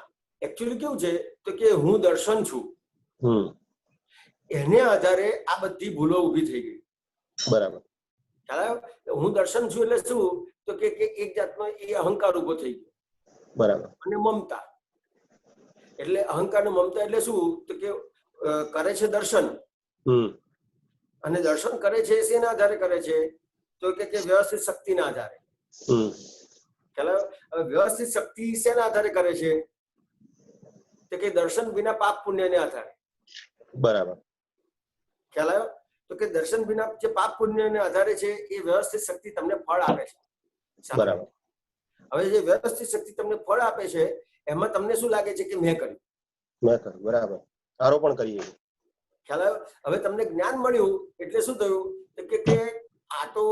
એકચ્યુઅલી કેવું છે તો કે હું દર્શન છું, એને આધારે આ બધી ભૂલો ઊભી થઈ ગઈ. બરાબર. ખ્યાલ આવ્યો? હું દર્શન છું એટલે શું તો કે એક જાતનો એ અહંકાર ઉભો થઈ ગયો. બરાબર. અને મમતા, એટલે અહંકાર ને મમતા એટલે શું તો કે કરે છે દર્શન, અને દર્શન કરે છે શેના આધારે કરે છે તો કે વ્યવસ્થિત શક્તિના આધારે. ખ્યાલ આવ્યો? હવે વ્યવસ્થિત શક્તિ શેના આધારે કરે છે તો કે દર્શન વિના પાપ પુણ્યને આધારે. બરાબર. ખ્યાલ આવ્યો? તો કે દર્શન વિના જે પાપ પુણ્યને આધારે છે એ વ્યવસ્થિત શક્તિ તમને ફળ આપે છે. બરાબર. હવે જે વ્યવસ્થિત શક્તિ તમને ફળ આપે છે એમાં તમને શું લાગે છે કે મેં કર્યું. બરાબર. આરોપણ કરીએ. ખ્યાલ આવ્યો? હવે તમને જ્ઞાન મળ્યું એટલે શું થયું કે આ તો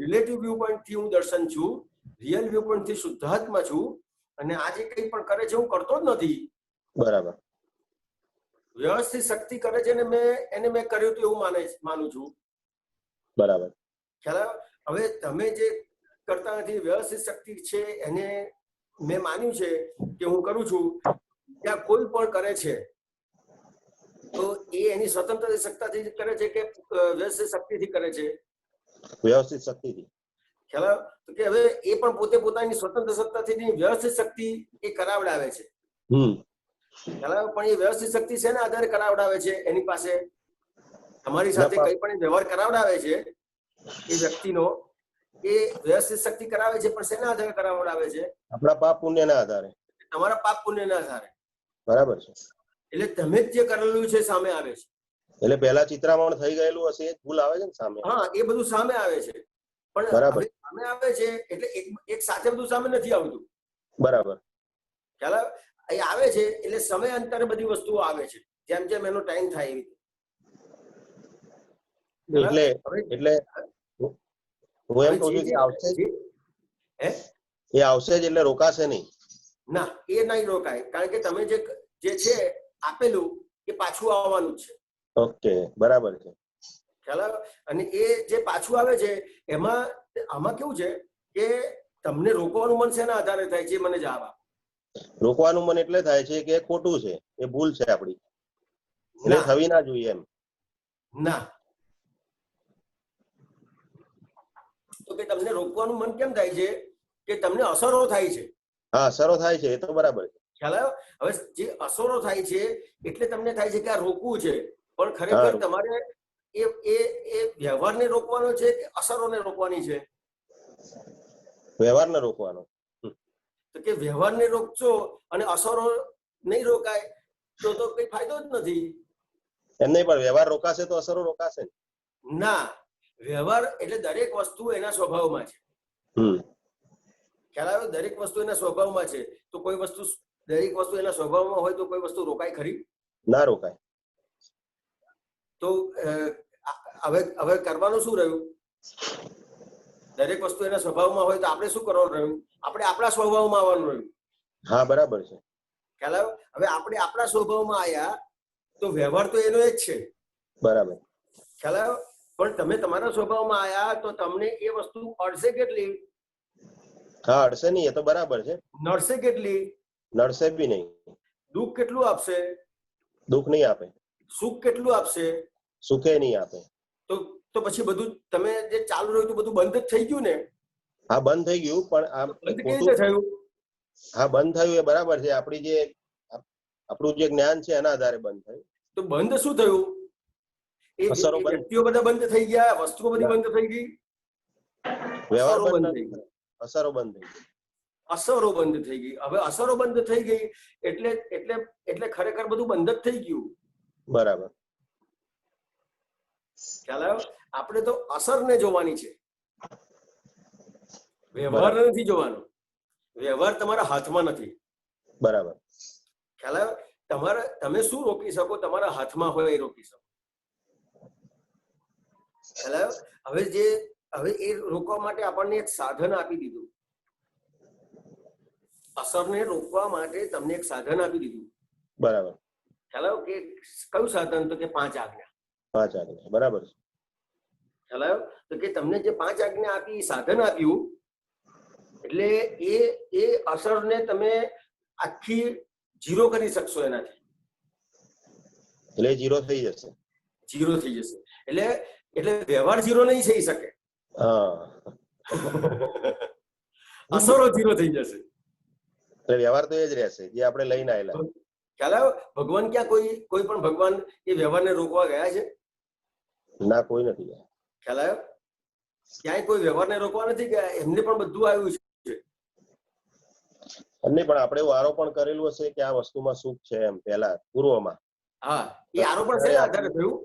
રિલેટિવ વ્યૂ પોઈન્ટ થી હું દર્શન છું, રિયલ વ્યૂ પોઈન્ટ થી શુદ્ધાત્મા છું, અને આ જે કંઈ પણ કરે છે હું કરતો જ નથી. બરાબર. વ્યવસ્થિત શક્તિ કરે છે ને મેં કર્યું તો એવું માનું છું. બરાબર. ખ્યાલ આવ્યો? હવે તમે જે કરતા નથી, વ્યવસ્થિત શક્તિ છે એને મેં માન્યું છે કે હું કરું છું, ત્યાં કોઈ પણ કરે છે તો એ એની સ્વતંત્ર સત્તાથી કરે છે કે વ્યવસ્થિત શક્તિથી કરે છે? વ્યવસ્થિત શક્તિથી. ખ્યાલ આવ્યો? તો કે હવે એ પણ પોતે પોતાની સ્વતંત્ર સત્તાથી વ્યવસ્થિત શક્તિ એ કરાવડાવે છે. ખ્યાલ આવ્યો? પણ એ વ્યવસ્થિત શક્તિ શેના આધારે કરાવડાવે છે? એની પાસે તમારી સાથે કઈ પણ વ્યવહાર કરાવડાવે છે એ વ્યક્તિનો, એ વ્યવસ્થિત શક્તિ કરાવે છે પણ શેના આધારે કરાવડાવે છે? આપણા પાપ પુણ્યના આધારે. તમારા પાપ પુણ્યના આધારે. બરાબર છે. એટલે તમે જ જે કરેલું છે સામે આવે છે. એટલે પહેલા ચિત્રામણ થઈ ગયેલું હશે એ ભૂલ આવે છે ને સામે? હા, એ બધું સામે આવે છે, પણ સામે આવે છે એટલે એક સાથે બધું સામે નથી આવતું. બરાબર. ખ્યાલ આવે છે એટલે સમય અંતરે બધી વસ્તુઓ આવે છે, જેમ જેમ એનો ટાઈમ થાય એવી. એટલે હું એમ કહું છું કે આવશે એ આવશે જ એટલે રોકાશે નહીં. ના, એ નહીં રોકાય, કારણ કે તમે જે છે આપેલું એ પાછું આવવાનું જ છે. ઓકે, બરાબર છે. ખ્યાલ આવ્યો? અને એ જે પાછું આવે છે આમાં કેવું છે કે તમને રોકવાનું મન શેના આધારે થાય છે? મને જવાબ આપો. રોકવાનું મન એટલે થાય છે કે ખોટું છે, એ ભૂલ છે આપણી, એટલે થવી ના જોઈએ એમ. ના, તો કે તમને રોકવાનું મન કેમ થાય છે કે તમને અસરો થાય છે. હા, અસરો થાય છે, એ તો બરાબર છે. ખ્યાલ આવ્યો? હવે જે અસરો થાય છે એટલે તમને થાય છે કે આ રોકવું છે, પણ ખરેખર તમારે એ વ્યવહારને રોકવાનો છે કે અસરોને રોકવાની છે? વ્યવહારને રોકવાનો. તો કે વ્યવહારને રોકશો અને અસરો નહીં રોકાય તો કઈ ફાયદો જ નથી. એમ નહીં, પણ વ્યવહાર રોકાશે તો અસરો રોકાશે. ના, વ્યવહાર એટલે દરેક વસ્તુ એના સ્વભાવમાં છે. ખ્યાલ આવ્યો? દરેક વસ્તુ એના સ્વભાવમાં છે, તો કોઈ વસ્તુ દરેક વસ્તુ એના સ્વભાવમાં હોય તો કોઈ વસ્તુ રોકાય ખરી? ના રોકાય. તો હવે કરવાનું શું રહ્યું? દરેક વસ્તુ એના સ્વભાવમાં હોય તો આપણે શું કરવાનું રહ્યું? આપણે આપણા સ્વભાવમાં આવવાનું રહ્યું. હા, બરાબર છે. ખ્યાલ આવ્યો? હવે આપણે આપણા સ્વભાવમાં આવ્યા તો વ્યવહાર તો એનો જ છે. બરાબર. ખ્યાલ આવ્યો? પણ તમે તમારા સ્વભાવમાં આવ્યા તો તમને એ વસ્તુ અડશે કેટલી? હા, અડશે નહીં, એ તો બરાબર છે. નડશે કેટલી? નડશે બી નહીં. દુઃખ કેટલું આપશે? દુઃખ નહીં આપે. સુખ કેટલું આપશે? સુખે નહીં આપે. તો પછી બધું તમે જે ચાલુ રહ્યું બધું બંધ જ થઈ ગયું ને? હા, બંધ થઈ ગયું, પણ આમ કેવી રીતે થયું? હા, બંધ થયું એ બરાબર છે. આપણું જે જ્ઞાન છે એના આધારે બંધ થયું. તો બંધ શું થયું? એ વ્યક્તિઓ બધા બંધ થઈ ગયા, વસ્તુઓ બધી બંધ થઈ ગઈ, વ્યવહાર બંધ થઈ ગયો, અસરો બંધ થઈ ગઈ. અસરો બંધ થઈ ગઈ. હવે અસરો બંધ થઈ ગઈ એટલે ખરેખર બધું બંધ જ થઈ ગયું. બરાબર. ખ્યાલ આવ્યો? આપણે તો અસરને જોવાની છે, વ્યવહાર નથી જોવાનો. વ્યવહાર તમારા હાથમાં નથી. બરાબર. ખ્યાલ આવ્યો? તમે શું રોકી શકો? તમારા હાથમાં હોય એ રોકી શકો. ખ્યાલ આવ્યો? હવે એ રોકવા માટે આપણને એક સાધન આપી દીધું. અસરને રોકવા માટે તમને એક સાધન આપી દીધું. બરાબર. ખ્યાલ આવ્યો? કે કયું સાધન? તો કે 5 આજ્ઞા. 5 આજ્ઞા. બરાબર છે. ખ્યાલ આવ્યો? તો કે તમને જે 5 આજ્ઞા આપી, સાધન આપ્યું, એટલે એ અસરને તમે આખી જીરો કરી શકશો એનાથી, એટલે ઝીરો થઈ જશે. જીરો થઈ જશે. એટલે એટલે વ્યવહાર જીરો નહીં થઈ શકે, હા, અસરો જીરો થઈ જશે. એટલે વ્યવહાર તો એ જ રહેશે જે આપણે લઈને આવેલા. ખ્યાલ આવ્યો? ભગવાન ક્યાં કોઈ પણ ભગવાન એ વ્યવહારને રોકવા ગયા છે? ના, કોઈ નથી. ખ્યાલ આવ્યો? ક્યાંય કોઈ વ્યવહારને રોકવા નથી ગયા, એમને પણ બધું આવ્યું છે. એમને પણ આપણે એવું આરોપણ કરેલું હશે કે આ વસ્તુમાં સુખ છે એમ પહેલા પૂર્વમાં. હા, એ આરોપણ શેના આધારે થયું?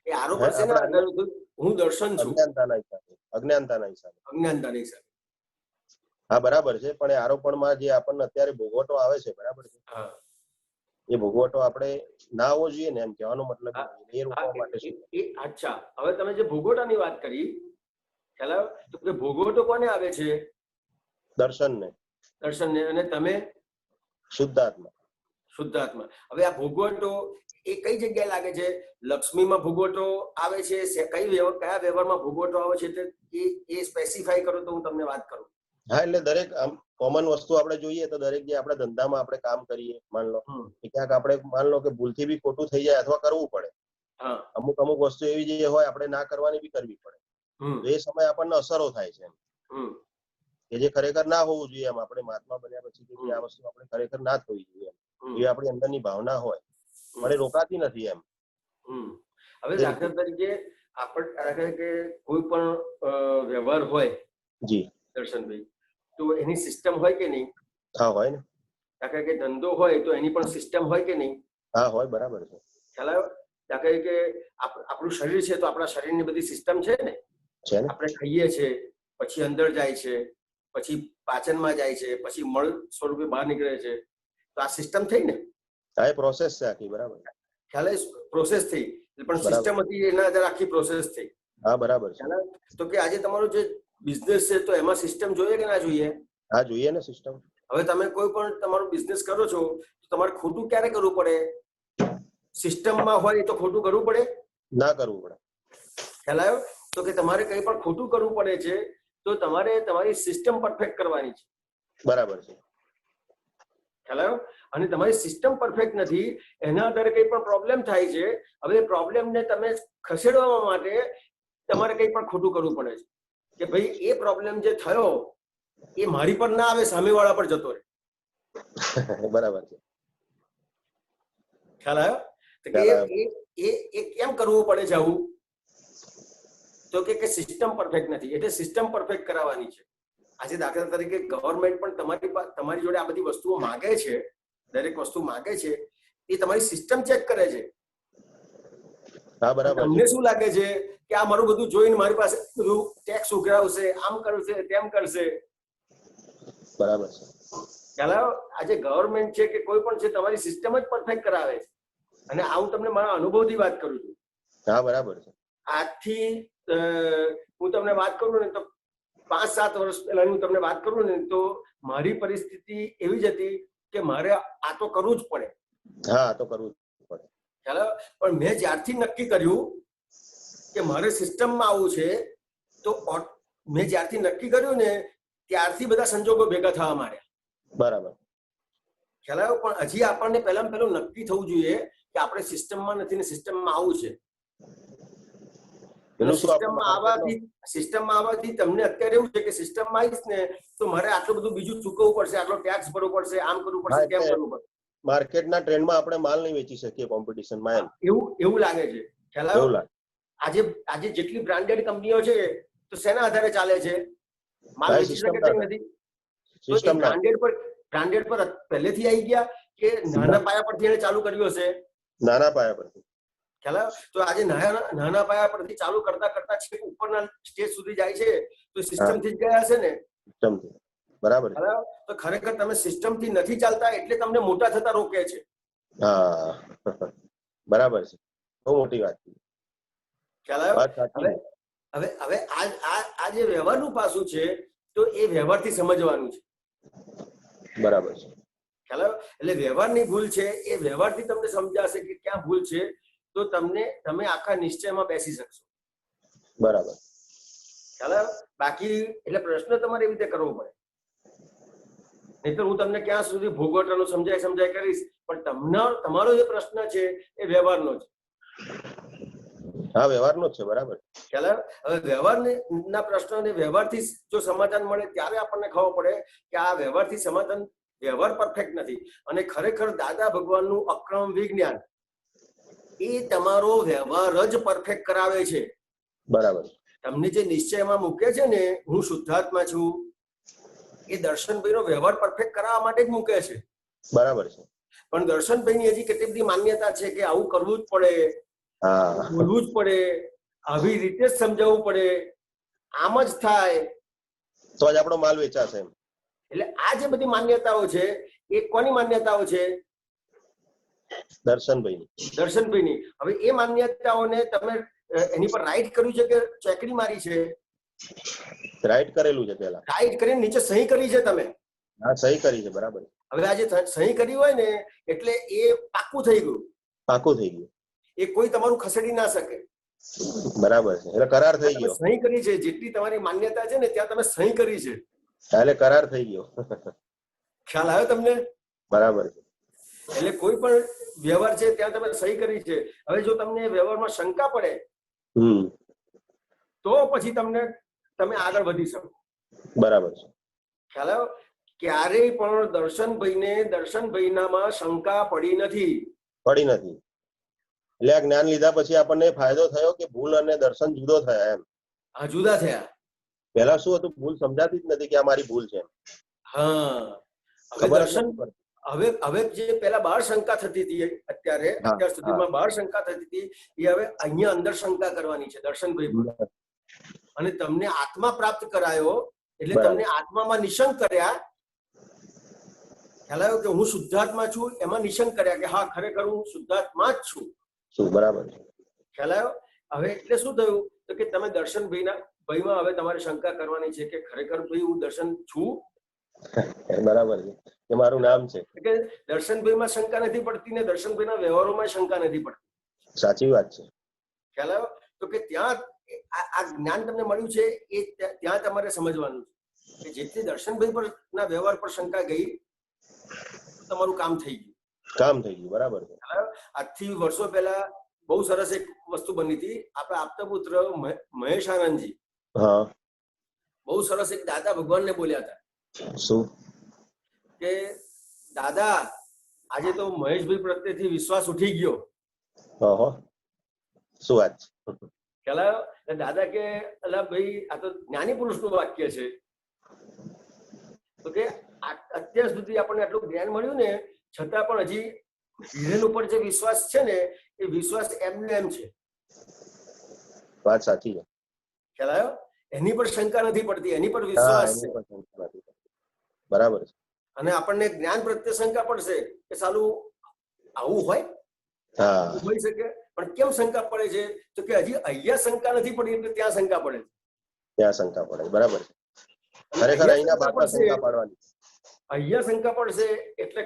એ આરોપણ શેના આધારે થયું? હું દર્શન છું, અજ્ઞાનતાના હિસાબે. અજ્ઞાનતાના હિસાબે. હા, બરાબર છે. પણ એ આરોપણમાં જે આપણને અત્યારે ભોગવટો આવે છે, બરાબર છે, એ ભોગવટો આપણે ના આવવો જોઈએ ને, એમ કહેવાનો મતલબ એ રોકવા માટે શું? અચ્છા, હવે તમે જે ભોગવટાની વાત કરી, ખ્યાલ આવ્યો? તો કે ભોગવટો કોને આવે છે? દર્શનને. અને તમે શુદ્ધાત્મા. શુદ્ધાત્મા. હવે આ ભોગવટો એ કઈ જગ્યાએ લાગે છે? લક્ષ્મીમાં ભોગવટો આવે છે, કયા વ્યવહારમાં ભોગવટો આવે છે એ સ્પેસિફાઈ કરો તો હું તમને વાત કરું. હા, એટલે દરેક આમ કોમન વસ્તુ આપણે જોઈએ તો દરેક જે આપણા ધંધામાં આપણે કામ કરીએ, માન લો કે ક્યાંક આપણે માન લો કે ભૂલથી બી ખોટું થઈ જાય અથવા કરવું પડે, અમુક વસ્તુ એવી જે હોય આપણે ના કરવાની બી કરવી પડે, તો એ સમયે આપણને અસરો થાય છે એમ કે જે ખરેખર ના હોવું જોઈએ. એમ આપણે મહાત્મા બન્યા પછી કે આ વસ્તુ આપણે ખરેખર ના થવી જોઈએ એમ, એ આપણી અંદરની ભાવના હોય પણ એ રોકાતી નથી એમ. હવે દાખલા તરીકે આપણે કે કોઈ પણ વ્યવહાર હોય જી દર્શનભાઈ, તો એની સિસ્ટમ હોય કે નહીં? હા, હોય ને. દાખલા કે ધંધો હોય તો એની પણ સિસ્ટમ હોય કે નહીં? હા, હોય. બરાબર છે. ખ્યાલ આવ્યો? દાખલા કે આપણું શરીર છે તો આપણા શરીરની બધી સિસ્ટમ છે ને. આપણે ખાઈએ છીએ, પછી અંદર જાય છે, પછી પાચનમાં જાય છે, પછી મળ સ્વરૂપે બહાર નીકળે છે, તો આ સિસ્ટમ થઈ ને. હા, એ પ્રોસેસ છે આખી. બરાબર. ખ્યાલ પ્રોસેસ થઈ, પણ સિસ્ટમ હતી એના આધારે આખી પ્રોસેસ થઈ. હા, બરાબર છે. તો કે આજે તમારો જે બિઝનેસ છે તો એમાં સિસ્ટમ જોઈએ કે ના જોઈએ? હા, જોઈએ ને સિસ્ટમ. હવે તમે કોઈ પણ તમારો બિઝનેસ કરો છો તો તમારે ખોટું ક્યારે કરવું પડે? સિસ્ટમમાં હોય તો ખોટું કરવું પડે? ના કરવું પડે. ખ્યાલ આવ્યો? તો કે તમારે કંઈ પણ ખોટું કરવું પડે છે તો તમારે તમારી સિસ્ટમ પરફેક્ટ કરવાની છે. બરાબર છે. ખ્યાલ આવ્યો? અને તમારી સિસ્ટમ પરફેક્ટ નથી, એના આધારે કંઈ પણ પ્રોબ્લેમ થાય છે. હવે એ પ્રોબ્લેમને તમે ખસેડવા માટે તમારે કંઈ પણ ખોટું કરવું પડે છે કે ભાઈ એ પ્રોબ્લેમ જે થયો એ મારી પર ના આવે, સામેવાળા પર જતો રહે. બરાબર છે. ખ્યાલ આવ્યો? એ કેમ કરવું પડે છે આવું? તો કે સિસ્ટમ પરફેક્ટ નથી, એટલે સિસ્ટમ પરફેક્ટ કરાવવાની છે. આજે દાખલા તરીકે ગવર્મેન્ટ પણ તમારી જોડે આ બધી વસ્તુઓ માંગે છે, દરેક વસ્તુ માંગે છે, એ તમારી સિસ્ટમ ચેક કરે છે. હા, બરાબર. તમને શું લાગે છે કે આ મારું બધું જોઈને મારી પાસે બધું ટેક્સ ઉઘરાવશે, આમ કરશે, તેમ કરશે? બરાબર છે. ખ્યાલ આવ્યો? આજે ગવર્મેન્ટ છે કે કોઈ પણ છે તમારી સિસ્ટમ જ પરફેક્ટ કરાવે છે. અને આ હું તમને મારા અનુભવથી વાત કરું છું. હા, બરાબર છે. આજથી હું તમને વાત કરું ને તો 5-7 વર્ષ પહેલા હું તમને વાત કરું ને તો મારી પરિસ્થિતિ એવી જ હતી કે મારે આ તો કરવું જ પડે. હા, તો કરવું જ પડે. ખ્યાલ આવ્યો? પણ મેં જ્યારથી નક્કી કર્યું કે મારે સિસ્ટમમાં આવવું છે તો મેં જ્યારથી નક્કી કર્યું ને ત્યારથી બધા સંજોગો ભેગા થવા માંડ્યા. બરાબર. ખ્યાલ આવ્યો? પણ હજી આપણને પહેલામાં પહેલું નક્કી થવું જોઈએ કે આપણે સિસ્ટમમાં નથી ને સિસ્ટમમાં આવવું છે. સિસ્ટમમાં આવવાથી તમને અત્યારે એવું છે કે સિસ્ટમમાં આવીશ ને તો મારે આટલું બધું બીજું ચૂકવવું પડશે, આટલો ટેક્સ ભરવો પડશે, આમ કરવું પડશે, તેમ કરવું પડશે. માર્કેટના ટ્રેન્ડમાં આપણે માલ નહીં વેચી શકીએ કોમ્પિટિશનમાં. એવું લાગે છે. ખ્યાલ આવ્યો? આજે જેટલી બ્રાન્ડેડ કંપનીઓ છે તો શેના આધારે ચાલે છે? માલ વેચી શકે છે નથી? બ્રાન્ડેડ પર પહેલેથી આવી ગયા કે નાના પાયા પરથી એને ચાલુ કર્યું હશે? નાના પાયા પરથી. ખ્યાલ આવ્યો? તો આજે નાના પાયા પરથી ચાલુ કરતા કરતા છેક ઉપરના સ્ટેજ સુધી જાય છે તો સિસ્ટમ થી જ ગયા હશે ને? સિસ્ટમથી. બરાબર. તો ખરેખર તમે સિસ્ટમ થી નથી ચાલતા એટલે તમને મોટા થતા રોકે છે. હા, બરાબર છે. બહુ મોટી વાત. ખ્યાલ આવ્યો? હવે આ જે વ્યવહારનું પાસું છે તો એ વ્યવહારથી સમજવાનું છે. બરાબર છે. ખ્યાલ આવ્યો? એટલે વ્યવહારની ભૂલ છે એ વ્યવહારથી તમને સમજાશે કે ક્યાં ભૂલ છે તો તમે આખા નિશ્ચયમાં બેસી શકશો. બરાબર. ખ્યાલ આવ્યો? બાકી એટલે પ્રશ્ન તમારે એવી રીતે કરવો પડે, નહીતર હું તમને ક્યાં સુધી ભોગવટાનું સમજાય કરીશ પણ તમારો જે પ્રશ્ન છે એ વ્યવહારનો છે. હા, વ્યવહારનો જ છે, બરાબર. ખ્યાલ આવ્યો? હવે વ્યવહારના પ્રશ્નને વ્યવહારથી જો સમાધાન મળે ત્યારે આપણને ખબર પડે કે આ વ્યવહારથી સમાધાન, વ્યવહાર પરફેક્ટ નથી. અને ખરેખર દાદા ભગવાનનું અક્રમ વિજ્ઞાન એ તમારો વ્યવહાર જ પરફેક્ટ કરાવે છે. બરાબર. તમને જે નિશ્ચયમાં મૂકે છે ને, હું શુદ્ધાત્મા છું, એ દર્શનભાઈનો વ્યવહાર પરફેક્ટ કરાવવા માટે જ મૂકે છે. બરાબર છે. પણ દર્શનભાઈની હજી કેટલી બધી માન્યતા છે કે આવું કરવું જ પડે, હા, બોલવું જ પડે, આવી રીતે જ સમજાવવું પડે, આમ જ થાય તો જ આપણો માલ વેચાશે એમ. એટલે આ જે બધી માન્યતાઓ છે એ કોની માન્યતાઓ છે? દર્શનભાઈની. દર્શનભાઈની. હવે એ માન્યતાઓને તમે એની પર રાઈટ કર્યું છે કે ચેકડી મારી છે? રાઈટ કરેલું છે પેલા. રાઈટ કરીને નીચે સહી કરી છે તમે? હા, સહી કરી છે, બરાબર. હવે આ જે સહી કરી હોય ને એટલે એ પાકું થઈ ગયું. પાકું થઈ ગયું. એ કોઈ તમારું ખસેડી ના શકે. બરાબર છે, એટલે કરાર થઈ ગયો. સહી કરી છે, જેટલી તમારી માન્યતા છે ને ત્યાં તમે સહી કરી છે, એટલે કરાર થઈ ગયો. ખ્યાલ આવ્યો તમને? બરાબર છે. એટલે કોઈ પણ વ્યવહાર છે ત્યાં તમે સહી કરી છે. હવે જો તમને વ્યવહારમાં શંકા પડે તો પછી તમે આગળ વધી શકો. બરાબર છે. ખ્યાલ આવ્યો? ક્યારેય પણ દર્શનભાઈનામાં શંકા પડી નથી. પડી નથી. એટલે આ જ્ઞાન લીધા પછી આપણને ફાયદો થયો કે ભૂલ અને દર્શન જુદો થયા એમ. હા, જુદા થયા. પેલા શું હતું, ભૂલ સમજાતી જ નથી કે આ મારી ભૂલ છે. હા, હવે ખબર દર્શન, હવે જે પેલા બહાર શંકા થતી હતી, અત્યાર સુધીમાં બહાર શંકા થતી હતી, એ હવે અહીંયા અંદર શંકા કરવાની છે દર્શનભાઈ. અને તમને આત્મા પ્રાપ્ત કરાયો એટલે તમને આત્મામાં નિશંક કર્યા. ખ્યાલ આવ્યો કે હું શુદ્ધાત્મા છું, એમાં નિશંક કર્યા કે હા ખરેખર હું શુદ્ધાત્મા જ છું. બરાબર. ખ્યાલ આવ્યો? હવે એટલે શું થયું તો કે તમે દર્શનભાઈમાં હવે તમારે શંકા કરવાની છે કે ખરેખર ભાઈ હું દર્શન છું. બરાબર છે, કે મારું નામ છે. કે દર્શનભાઈમાં શંકા નથી પડતી ને દર્શનભાઈના વ્યવહારોમાં શંકા નથી પડતી. સાચી વાત છે. ખ્યાલ આવ્યો? તો કે ત્યાં આ જ્ઞાન તમને મળ્યું છે એ ત્યાં તમારે સમજવાનું છે કે જેટલી દર્શનભાઈ પર ના વ્યવહાર પર શંકા ગઈ તમારું કામ થઈ ગયું. કામ થઈ ગયું. બરાબર છે. આજથી વર્ષો પહેલા બહુ સરસ એક વસ્તુ બની હતી. આપણા આપતા પુત્ર મહેશ આનંદજી બહુ સરસ એક દાદા ભગવાનને બોલ્યા હતા. શું? કે દાદા આજે તો મહેશભાઈ પ્રત્યેથી વિશ્વાસ ઉઠી ગયો. શું વાત છે? ખ્યાલ આવ્યો? દાદા કે અલા ભાઈ આ તો જ્ઞાની પુરુષનું વાક્ય છે. તો કે અત્યાર સુધી આપણને આટલું જ્ઞાન મળ્યું ને છતાં પણ હજી હિરેન ઉપર જે વિશ્વાસ છે ને એ વિશ્વાસ એમને એમ છે. વાત સાચી છે. ખ્યાલ આવ્યો? એની પર શંકા નથી પડતી, એની પર વિશ્વાસ છે. બરાબર છે. અને આપણને જ્ઞાન પ્રત્યે શંકા પડશે કે સાલું આવું હોઈ શકે. પણ કેમ શંકા પડે છે તો કે હજી અહીંયા શંકા નથી પડી એટલે ત્યાં શંકા પડે છે. ત્યાં શંકા પડે. બરાબર છે. ખરેખર અહીંના બાપા શંકા પાડવાની. અહીંયા શંકા પડશે એટલે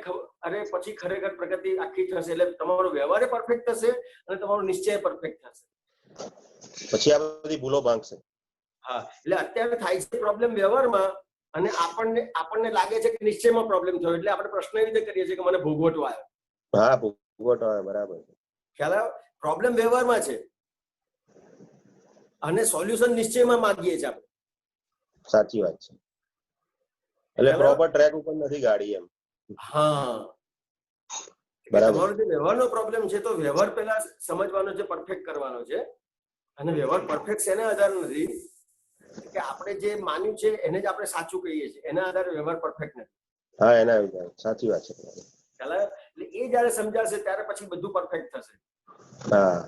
અરે પછી ખરેખર પ્રગતિ આખી થશે. એટલે તમારો વ્યવહાર પરફેક્ટ થશે અને તમારો નિશ્ચય પરફેક્ટ થશે. પછી આ બધી ભૂલો ભાંગશે. હા, એટલે અત્યારે થાય છે પ્રોબ્લેમ વ્યવહારમાં અને આપણને લાગે છે કે નિશ્ચયમાં પ્રોબ્લેમ થયો એટલે આપણે પ્રશ્ન એવી રીતે કરીએ છીએ કે મને ભોગવટો આવ્યો. હા, ભોગવટો આવ્યો. બરાબર છે. ખ્યાલ આવ્યો? પ્રોબ્લેમ વ્યવહારમાં છે અને સોલ્યુશન નિશ્ચયમાં માંગીએ છીએ આપણે. સાચી વાત છે. એટલે પ્રોપર ટ્રેક ઉપર નથી ગાડી એમ. હા, બરાબર. તમારો જે વ્યવહારનો પ્રોબ્લેમ છે તો વ્યવહાર પહેલા સમજવાનો છે, પરફેક્ટ કરવાનો છે. અને વ્યવહાર પરફેક્ટ શેના આધારે નથી કે આપણે જે માન્યું છે એને જ આપણે સાચું કહીએ છીએ, એના આધારે વ્યવહાર પરફેક્ટ નથી. હા, એના આધારે. સાચી વાત છે. ખ્યાલ આવ્યો? એટલે એ જયારે સમજાશે ત્યારે પછી બધું પરફેક્ટ થશે. હા,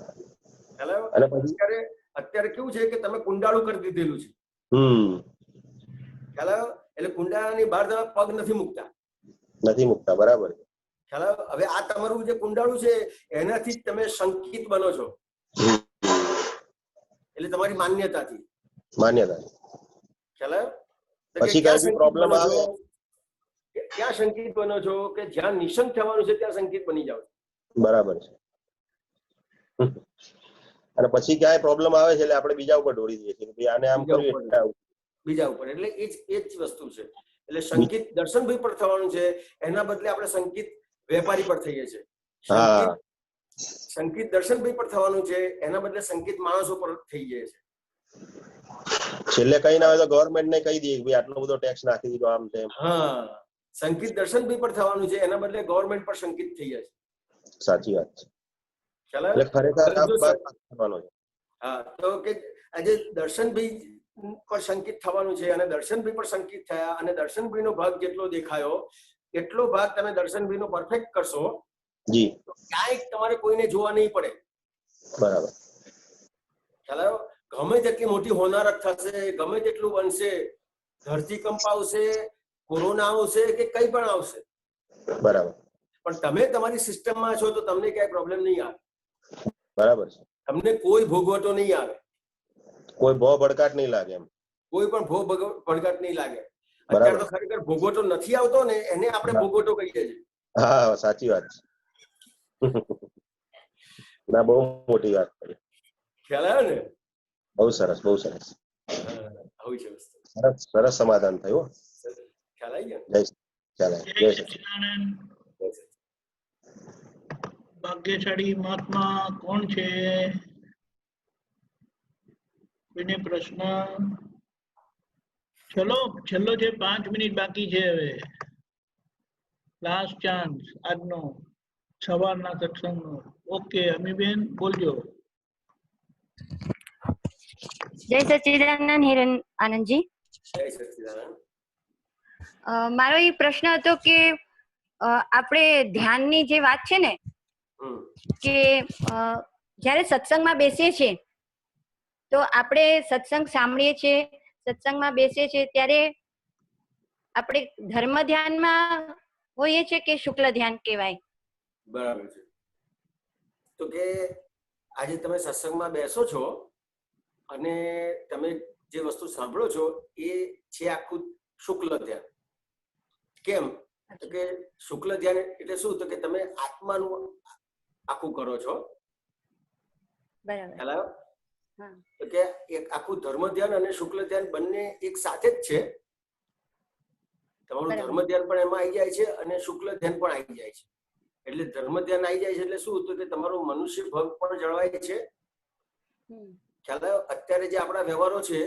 ખ્યાલ આવ્યો? અને પછી અત્યારે કેવું છે કે તમે કુંડાળું કરી દીધેલું છે. ખ્યાલ આવ્યો? એટલે કુંડાળાની બહાર તમે પગ નથી મૂકતા. બરાબર. ખ્યાલ આવ્યો? હવે આ તમારું જે કુંડાળું છે એનાથી જ તમે શંકિત બનો છો. એટલે તમારી માન્યતાથી. ખ્યાલ આવ્યો? પછી કઈ પ્રોબ્લેમ આવે ક્યાં શંકિત બનો છો કે જ્યાં નિશંક થવાનું છે ત્યાં શંકિત બની જાવ. બરાબર છે. અને પછી ક્યાંય પ્રોબ્લેમ આવે છે એટલે આપણે બીજા ઉપર દોડી દઈએ છીએ કે આને આમ કર્યું બીજા ઉપર. એટલે એ જ વસ્તુ છે. એટલે શંકિત દર્શનભાઈ પર થવાનું છે એના બદલે આપણે શંકિત વેપારી પર થઈએ છે. હા સંકિત દર્શનભાઈ પર થવાનું છે, એના બદલે સંકિત માણસો પર થઈ જાય છે. છેલ્લે કઈ ના હોય તો ગવર્મેન્ટ ને કહી દઈએ કે ભાઈ આટલો બધો ટેક્સ નાખી દીધો આમ તેમ. હા, સંકિત દર્શનભાઈ પર થવાનું છે, એના બદલે ગવર્મેન્ટ પર સંકિત થઈ જાય છે. સાચી વાત છે. ખ્યાલ એટલે ખરેખર આ આવ્યો? વાત કરવાનો છે. હા, તો કે આજે દર્શનભાઈ પર સંકિત થવાનું છે અને દર્શનભાઈ પર સંકિત થયા અને દર્શનભાઈ નો ભાગ જેટલો દેખાયો એટલો ભાગ તમે દર્શનભાઈ નો પરફેક્ટ કરશો જી તો ક્યાંય તમારે કોઈને જોવા નહીં પડે. બરાબર. ખ્યાલ આવ્યો? ગમે તેટલી મોટી હોનારત થશે, ગમે તેટલું બનશે, ધરતીકંપ આવશે, કોરોના આવશે કે કઈ પણ આવશે, બરાબર. પણ તમે તમારી સિસ્ટમમાં છો તો તમને ક્યાંય પ્રોબ્લેમ નહીં આવે. બરાબર છે. તમને કોઈ ભોગવટો નહીં આવે, કોઈ ભો ભડકાટ નહીં લાગે એમ. કોઈ પણ ભડકાટ નહીં લાગે. અત્યારે તો ખરેખર ભોગવટો નથી આવતો ને એને આપણે ભોગવટો કહીએ છીએ. હા સાચી વાત છે. ના બહુ મોટી વાત કરી. ખ્યાલ આવ્યો ને? બહુ સરસ, બહુ સરસ. આવું છે વસ્તુ. સરસ સરસ સમાધાન થયું. ખ્યાલ આવી ગયો? ખ્યાલ જય આવ્યો. સચ્ચિદાનંદ. ભાગ્યશાળી મહાત્મા કોણ છે? કોઈને પ્રશ્ન? ચલો છેલ્લો છે, 5 મિનિટ બાકી છે હવે. લાસ્ટ ચાન્સ આજનો સવારના સત્સંગનો. ઓકે અમીબેન બોલજો. જય સચ્ચિદાનંદ હિરણ આનંદજી. જય સચ્ચિદાનંદ. મારો એ પ્રશ્ન હતો કે આપણે ધ્યાનની જે વાત છે ને કે જ્યારે સત્સંગમાં બેસીએ છીએ તો આપણે સત્સંગ સાંભળીએ છીએ, સત્સંગમાં બેસીએ છીએ ત્યારે આપણે ધર્મ ધ્યાનમાં હોઈએ છીએ કે શુક્લ ધ્યાન કહેવાય? બરાબર છે. તો કે આજે તમે સત્સંગમાં બેસો છો અને તમે જે વસ્તુ સાંભળો છો એ છે આખું શુક્લ ધ્યાન. કેમ? તો કે શુક્લ ધ્યાન એટલે શું? તો કે તમે આત્માનું આખું કરો છો. બરાબર. તો કે એક આખું ધર્મ ધ્યાન અને શુક્લ ધ્યાન બંને એક સાથે જ છે. તમારું ધર્મ ધ્યાન પણ એમાં આવી જાય છે અને શુક્લ ધ્યાન પણ આવી જાય છે. એટલે ધર્મ ધ્યાન આવી જાય છે એટલે શું? તો કે તમારું મનુષ્ય ભાવ પણ જળવાય છે. ખ્યાલ આવ્યો? અત્યારે જે આપણા વ્યવહારો છે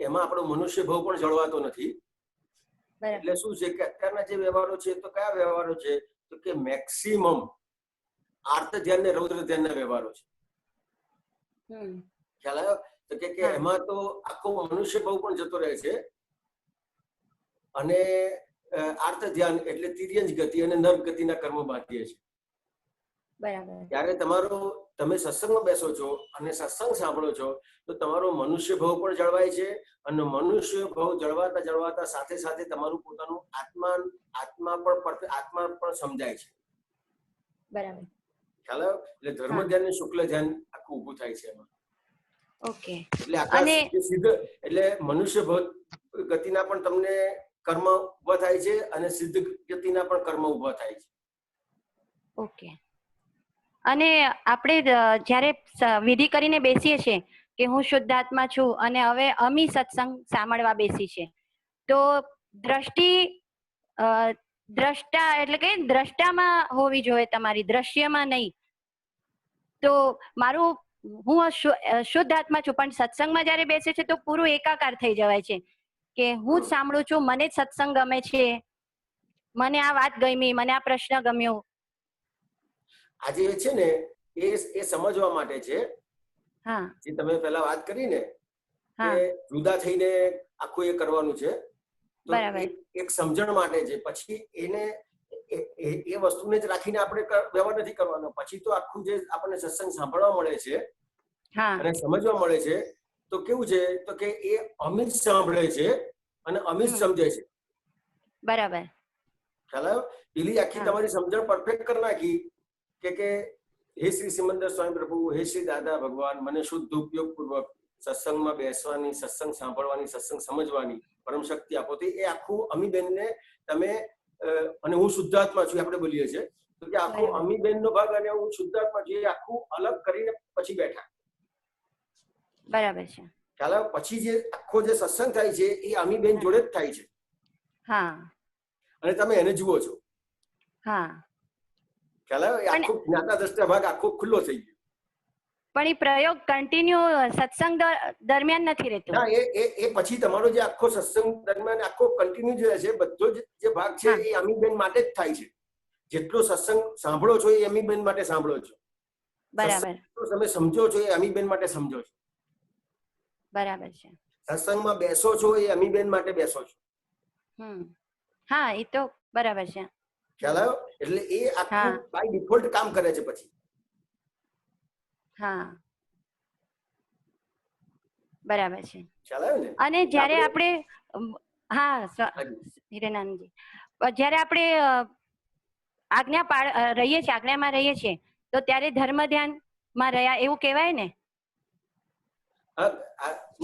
એમાં આપણો મનુષ્ય ભાવ પણ જળવાતો નથી. એટલે શું છે કે અત્યારના જે વ્યવહારો છે તો કયા વ્યવહારો છે? તો કે મેક્સિમમ આર્ત ધ્યાન ને રૌદ્ર ધ્યાનના વ્યવહારો છે. ખ્યાલ આવ્યો? તો કે એમાં તો આખો મનુષ્ય ભાવ પણ જતો રહે છે અને આર્ત ધ્યાન એટલે તિર્યંજ ગતિ અને નર્ક ગતિના કર્મો બાંધીએ છે. ત્યારે તમે સત્સંગમાં બેસો છો અને સત્સંગ સાંભળો છો તો તમારો મનુષ્ય ભાવ પણ જળવાય છે અને મનુષ્ય ભાવ જળવાતા જળવાતા સાથે સાથે તમારું પોતાનું આત્મા પણ સમજાય છે. બરાબર. ખ્યાલ આવ્યો? એટલે ધર્મ ધ્યાન અને શુક્લ ધ્યાન આખું ઊભું થાય છે એમાં. ઓકે. એટલે એટલે મનુષ્ય ભાવ ગતિના પણ તમને કર્મ ઉભા થાય છે અને સિદ્ધ ગતિના પણ કર્મ ઉભા થાય છે. ઓકે. અને આપણે જ્યારે વિધિ કરીને બેસીએ છીએ કે હું શુદ્ધાત્મા છું અને હવે અમી સત્સંગ સાંભળવા બેસી છે તો દ્રષ્ટા એટલે કે દ્રષ્ટામાં હોવી જોઈએ તમારી, દ્રશ્યમાં નહીં. તો હું શુદ્ધ આત્મા છું પણ સત્સંગમાં જયારે બેસે છે તો પૂરું એકાકાર થઈ જવાય છે કે હું જ સાંભળું છું, મને જ સત્સંગ ગમે છે, મને આ વાત ગમી, મને આ પ્રશ્ન ગમ્યો. આજે છે ને એ સમજવા માટે છે. હા, જે તમે પહેલા વાત કરી ને કે જુદા થઈને આખું એ કરવાનું છે તો એક સમજણ માટે છે. પછી એ વસ્તુને જ રાખીને આપણે વ્યવહાર નથી કરવાનો. પછી તો આખું જે આપણને સત્સંગ સાંભળવા મળે છે અને સમજવા મળે છે તો કેવું છે તો કે એ અમિત સાંભળે છે અને અમિત સમજે છે. બરાબર. ખ્યાલ આવ્યો? પેલી આખી તમારી સમજણ પરફેક્ટ કરી નાખી કે હે શ્રી સિમંદર સ્વામી પ્રભુ, હે શ્રી દાદા ભગવાન, મને શુદ્ધ ઉપયોગ પૂર્વક સત્સંગમાં બેસવાની, સત્સંગ સાંભળવાની, સત્સંગ સમજવાની પરમ શક્તિ આપો. તો એ આખું અમીબેનને તમે અને હું શુદ્ધાત્મા છું આપણે બોલીએ છીએ તો કે આખું અમીબેન નો ભાગ અને હું શુદ્ધાત્મા છું એ આખું અલગ કરીને પછી બેઠા. બરાબર છે. ખ્યાલ આવ્યો? પછી જે આખો જે સત્સંગ થાય છે એ અમીબેન જોડે જ થાય છે. હા. અને તમે એને જુઓ છો. હા. ખ્યાલ આવ્યો? આખો જ્ઞાતા દ્રષ્ટા ભાગ આખો ખુલ્લો થઈ ગયો. પણ એ પ્રયોગ કન્ટિન્યુ સત્સંગ દરમિયાન નથી રહેતો. ના, એ પછી તમારો જે આખો સત્સંગ દરમિયાન આખો કન્ટિન્યુ જે છે, બધો જે ભાગ છે એ અમીબેન માટે જ થાય છે. જેટલો સત્સંગ સાંભળો છો એ અમીબેન માટે સાંભળો છો. બરાબર. તમે સમજો છો એ અમીબેન માટે સમજો છો. બરાબર છે. સત્સંગમાં બેસો છો એ અમીબેન માટે બેસો છો. હા, એ તો બરાબર છે. ખ્યાલ આવ્યો? એટલે એ આખું બાય ડિફોલ્ટ કામ કરે છે પછી. હા, બરાબર છે. ખ્યાલ આવ્યો ને? અને જ્યારે આપણે હિરેનાનંદજી, જ્યારે આપણે આજ્ઞામાં રહીએ છીએ તો ત્યારે ધર્મ ધ્યાનમાં રહ્યા એવું કહેવાય ને?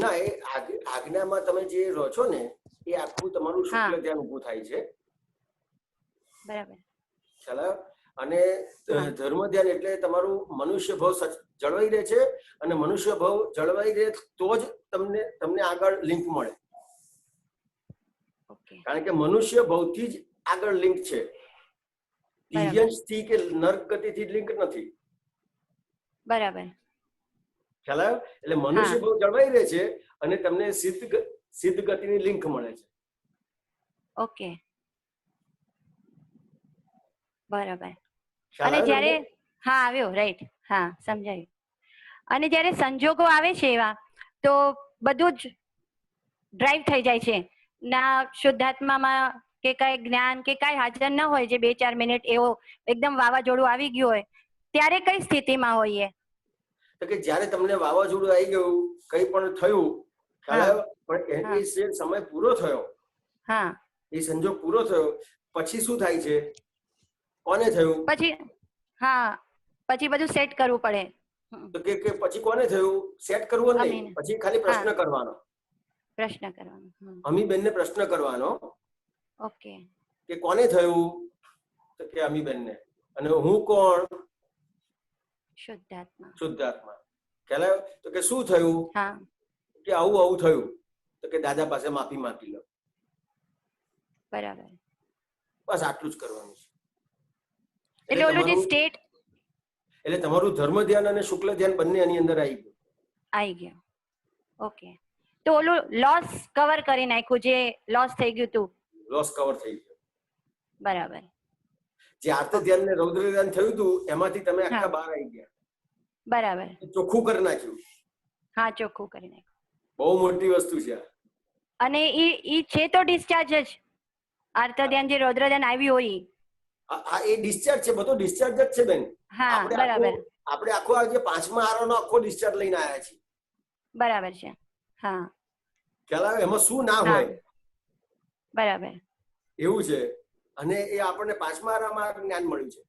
ના, એ આજ્ઞામાં તમે જે રહો છો ને એ આખું તમારું શુક્લ ધ્યાન ઉભું થાય છે. બરાબર. ખ્યાલ આવ્યો? અને ધર્મ ધ્યાન એટલે તમારું મનુષ્ય ભાવ જળવાઈ રહે છે, અને મનુષ્ય ભાવ જળવાઈ રહે તો જ તમને આગળ લિંક મળે. કારણ કે મનુષ્ય ભાવથી જ આગળ લિંક છે, દિવ્યંશથી કે નર્ક ગતિથી લિંક નથી. બરાબર. ખ્યાલ આવ્યો? એટલે મનુષ્ય ભાવ જળવાઈ રહે છે અને તમને સિદ્ધ ગતિની લિંક મળે છે. ઓકે, બરાબર. અને જ્યારે આવ્યો, રાઈટ, સમજાયું. અને જ્યારે સંજોગો આવે છે એવા, તો બધું જ ડ્રાઈવ થઈ જાય છે. ના શુદ્ધાત્મામાં કે કઈ જ્ઞાન કે કઈ હાજર ન હોય, જે 2-4 મિનિટ એવો એકદમ વાવાઝોડું આવી ગયું હોય, ત્યારે કઈ સ્થિતિમાં હોઈએ? તો કે જ્યારે તમને વાવાઝોડું આવી ગયું, કઈ પણ થયું, ખ્યાલ આવ્યો? પણ એ સમય પૂરો થયો, એ સંજોગ પૂરો થયો, પછી શું થાય છે? કોને થયું? પછી બધું સેટ કરવું પડે. તો કે પછી કોને થયું? સેટ કરવું નહીં, પછી ખાલી પ્રશ્ન કરવાનો. અમીબેન ને પ્રશ્ન કરવાનો. ઓકે. કે કોને થયું? તો કે અમીબેન ને. અને હું કોણ? શુદ્ધાત્મા. ખ્યાલ આવ્યો? તો કે શું થયું? કે આવું થયું. તો કે દાદા પાસે માફી માંગી લો. બરાબર. બસ આટલું જ કરવાનું છે. એટલે ઓલું જે સ્ટેટ, એટલે તમારું ધર્મ ધ્યાન અને શુક્લ ધ્યાન બંને આની અંદર આવી ગયું. ઓકે. તો ઓલું લોસ કવર કરી નાખ્યું, જે લોસ થઈ ગયું હતું. લોસ કવર થઈ ગયું. બરાબર. જે આર્ત ધ્યાન ને રૌદ્ર ધ્યાન થયું હતું એમાંથી તમે આખા બહાર આવી ગયા. બરાબર. ચોખ્ખું કરી નાખ્યું. ચોખ્ખું કરી નાખ્યું. બહુ મોટી વસ્તુ છે. અને ઈ છે તો ડિસ્ચાર્જ જ. આર્ત ધ્યાન જે રૌદ્ર ધ્યાન આવ્યું હોય, એ ડિસ્ચાર્જ છે, બધો ડિસ્ચાર્જ જ છે બેન. બરાબર. આપણે આખો આજે 5મા આરોનો આખો ડિસ્ચાર્જ લઈને આવ્યા છીએ. બરાબર છે. ખ્યાલ આવે? એમાં શું ના હોય. બરાબર. એવું છે. અને એ આપણને 5મા આરામાં જ્ઞાન મળ્યું છે.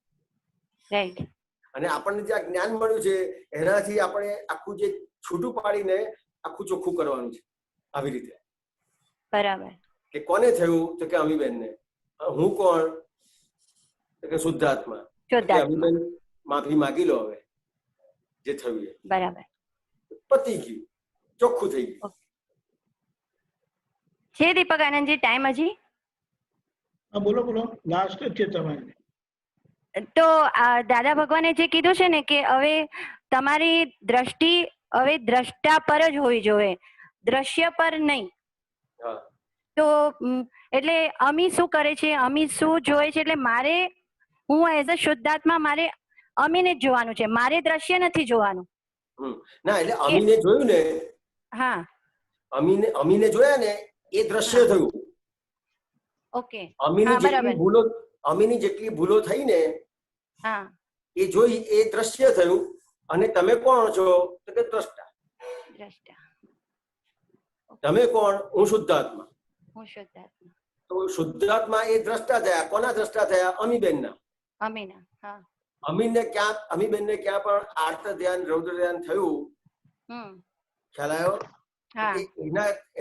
રાઈટ. અને આપણને જે જ્ઞાન મળ્યું છે એનાથી આપણે આખું જે છૂટું પાડીને આખું ચોખ્ખું કરવાનું છે. આવી રીતે. બરાબર. કે કોને થયું? તો કે અમીબેન ને. હું કોણ? તો કે શુદ્ધાત્મા. અમીબેન માફી માગી લો હવે જે થયું એ. બરાબર. પતી ગયું, ચોખ્ખું થઈ ગયું. છે દીપક આનંદજી ટાઈમ હજી? બોલો લાસ્ટ જ છે તમારે. તો દાદા ભગવાને જે કીધું છે ને કે હવે તમારી દ્રષ્ટિ હવે દ્રષ્ટા પર જ હોવી જોઈએ, દ્રશ્ય પર નહીં. તો એટલે અમી શું કરે છે, અમી શું જોવે છે? એટલે મારે, હું એઝ અ શુદ્ધાત્મા, મારે અમીને જ જોવાનું છે, મારે દ્રશ્ય નથી જોવાનું. ના, એટલે અમીને જોયું ને, અમીને જોયા ને એ દ્રશ્ય થયું. ઓકે. અમીની જેટલી ભૂલો થઈ ને એ જોઈ, એ દ્રશ્ય થયું. અને તમે કોણ છો? તો કે દ્રષ્ટા. તમે કોણ? હું શુદ્ધાત્મા. તો શુદ્ધાત્મા એ દ્રષ્ટા થયા. કોના દ્રષ્ટા થયા? અમીબેનના. અમીબેનને ક્યાં પણ આર્ત ધ્યાન રૌદ્ર ધ્યાન થયું, ખ્યાલ આવ્યો?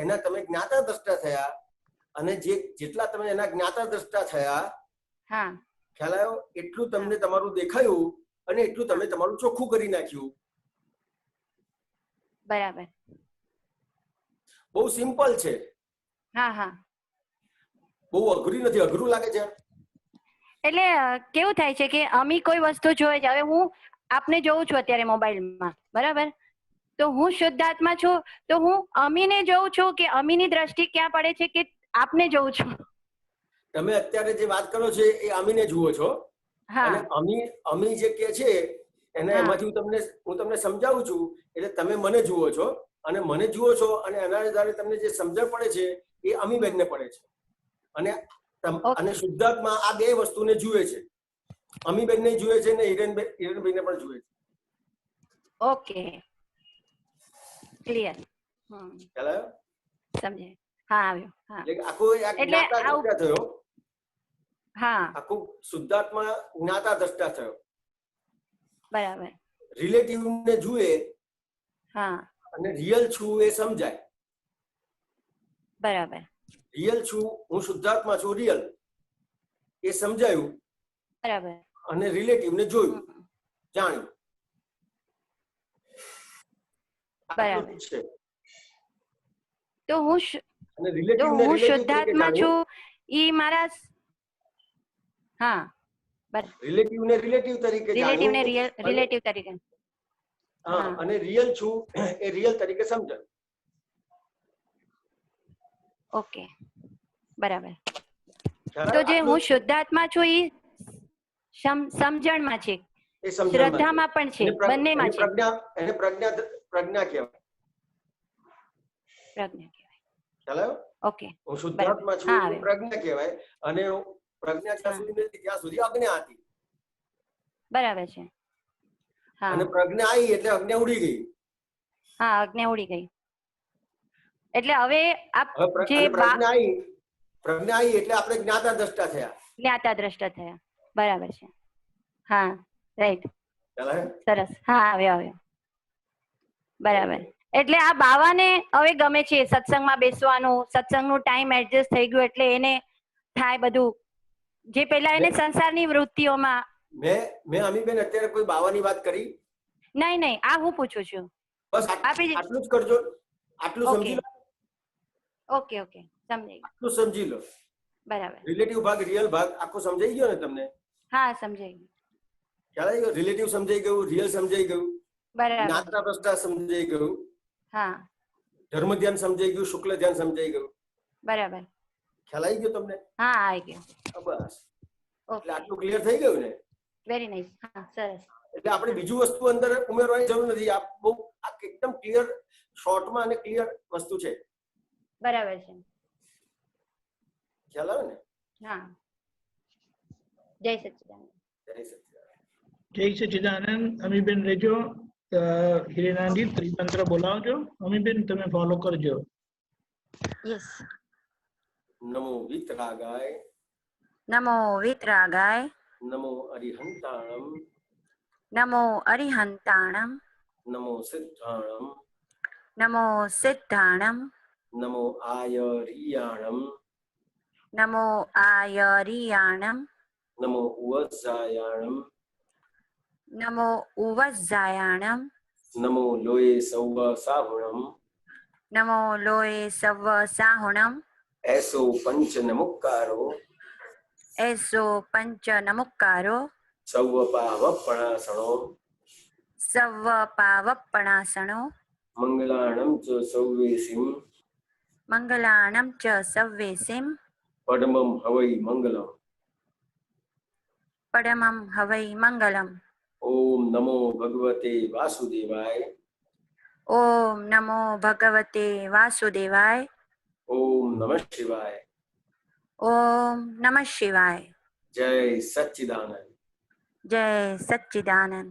એના તમે જ્ઞાતા દ્રષ્ટા થયા. અને જેટલા તમે એના જ્ઞાતા દ્રષ્ટા થયા, ખ્યાલ આવ્યો? એટલું તમને તમારું દેખાયું અને એટલું તમે તમારું ચોખ્ખું કરી નાખ્યું. બરાબર. બહુ સિમ્પલ છે. બહુ અઘરી નથી. અઘરું લાગે છે? એટલે કેવું થાય છે કે અમી કોઈ વસ્તુ જોવે છે. હવે હું આપને જોઉં છું અત્યારે મોબાઈલમાં, બરાબર? તો હું શુદ્ધાત્મા છું, તો હું અમીને જોઉં છું કે અમીની દ્રષ્ટિ ક્યાં પડે છે કે આપને જોઉં છું? તમે અત્યારે જે વાત કરો છો એ અમીને જુઓ છો, અને અમી જે કે છે એને એમાંથી હું તમને સમજાવું છું, એટલે તમે મને જુઓ છો અને મને જુઓ છો, અને એના આધારે તમને જે સમજણ પડે છે એ અમીબેનને પડે છે. અને શુદ્ધાત્મા આ બે વસ્તુને જુએ છે, અમીબેનને જુએ છે ને હિરણભાઈને પણ જુએ છે. Okay, clear. ખ્યાલ આવ્યો? સમજે. હા, આવ્યો. હા, એટલે આખું એક જ્ઞાતા દ્રષ્ટા થયો. હા, આખું શુદ્ધાત્મા જ્ઞાતા દ્રષ્ટા થયો. બરાબર. રિલેટિવ ને જુએ, હા, અને રિયલ છું એ સમજાય. બરાબર. રિયલ છું, હું શુદ્ધાત્મા છું, રિયલ એ સમજાયું. બરાબર. અને રિલેટિવ ને જોયું, જાણ્યું. બરાબર. તો હું શુદ્ધાત્મા છું ઈ મારા, હા, બરાબર. રિલેટિવ ને રિલેટિવ તરીકે રિલેટિવ ને રિલેટિવ તરીકે, હા, અને રિયલ છું એ રિયલ તરીકે સમજાય. ઓકે, બરાબર. તો જે હું શુદ્ધાત્મા છું ઈ સમજણમાં છે, શ્રદ્ધામાં પણ છે, બંનેમાં છે. એને પ્રજ્ઞા કહેવાય. પ્રજ્ઞા કહેવાય. ખ્યાલ આવ્યો? ઓકે, હું શુદ્ધાત્મા છું એ પ્રજ્ઞા કહેવાય, અને પ્રજ્ઞા જ્યાં સુધી નથી ત્યાં સુધી અજ્ઞા હતી. બરાબર છે. હા, અને પ્રજ્ઞા આવી એટલે અજ્ઞા ઉડી ગઈ. હા, અજ્ઞા ઉડી ગઈ. એટલે હવે જે પ્રજ્ઞા આવી એટલે આપણે જ્ઞાતા દ્રષ્ટા થયા. જ્ઞાતા દ્રષ્ટા થયા. બરાબર છે. હા, રાઈટ. સરસ. હા, આવ્યો. બરાબર. એટલે આ બાવાને હવે ગમે છે સત્સંગમાં બેસવાનું, સત્સંગનું ટાઈમ એડજસ્ટ થઈ ગયું એટલે એને થાય બધું, જે પેલા એને સંસારની વૃત્તિઓમાં. મેં અમીબેન અત્યારે કોઈ બાવાની વાત કરી? નહીં, આ હું પૂછું છું. બસ આટલું જ કરજો, આટલું સમજી લો. ઓકે, સમજાઈ ગયું. આટલું સમજી લો. બરાબર. રિલેટિવ ભાગ, રિયલ ભાગ આખો સમજાઈ ગયો ને તમને? હા, સમજાઈ ગયું. ખ્યાલ આવી ગયો? રિલેટિવ સમજાઈ ગયું, રિયલ સમજાઈ ગયું, બરાબર. જ્ઞાતા દ્રષ્ટા સમજાઈ ગયું, હા, ધર્મ ધ્યાન સમજાઈ ગયું, શુક્લ ધ્યાન સમજાઈ ગયું. બરાબર. ખ્યાલ આવી ગયો તમને? હા, આવી ગયો. બસ, એટલે આટલું ક્લિયર થઈ ગયું ને? Very nice. હા, સરસ. એટલે આપણે બીજું વસ્તુ અંદર ઉમેરવાની જરૂર નથી. આ બહુ એકદમ ક્લિયર, શોર્ટમાં અને ક્લિયર વસ્તુ છે. બરાબર છે. ખ્યાલ આવે ને? હા. જય સચ્ચિદાનંદ. જય સચ્ચિદાનંદ. અમીબેન રહેજો. હિરેનાજી ત્રિમંત્ર બોલાવજો. અમીબેન તમે ફોલો કરજો. યસ. નમો વિતરાગાય, નમો વિતરાગાય, નમો અરિહંતાણમ, નમો અરિહંતાણમ, નમો સિદ્ધાણમ, નમો સિદ્ધાણમ, નમો આયરિયાણમ, નમો આયરિયાણમ, નમો ઉવઝાયાણમ, નમો ઉવઝાયાણમ, નમો લોય સૌવ સાહુણમ, નમો લોય સવ્વ સાહુણમ, એસો પંચ નમુક્કારો, એસો પંચ નમુક્કારો, સૌવ પાવપણાસણો, સવ્વ પાવપણાસણો, મંગલાણમ ચ સૌવેસિમ, મંગલાણમ ચ સવ્વેસિમ, પડમમ હવૈ મંગલમ, પડમમ હવૈ મંગલમ. ઓમ નમો ભગવતે વાસુદેવાય, ઓમ નમો ભગવતે વાસુદેવાય, ઓમ નમઃ શિવાય, ઓમ નમઃ શિવાય. જય સચ્ચિદાનંદ. જય સચ્ચિદાનંદ.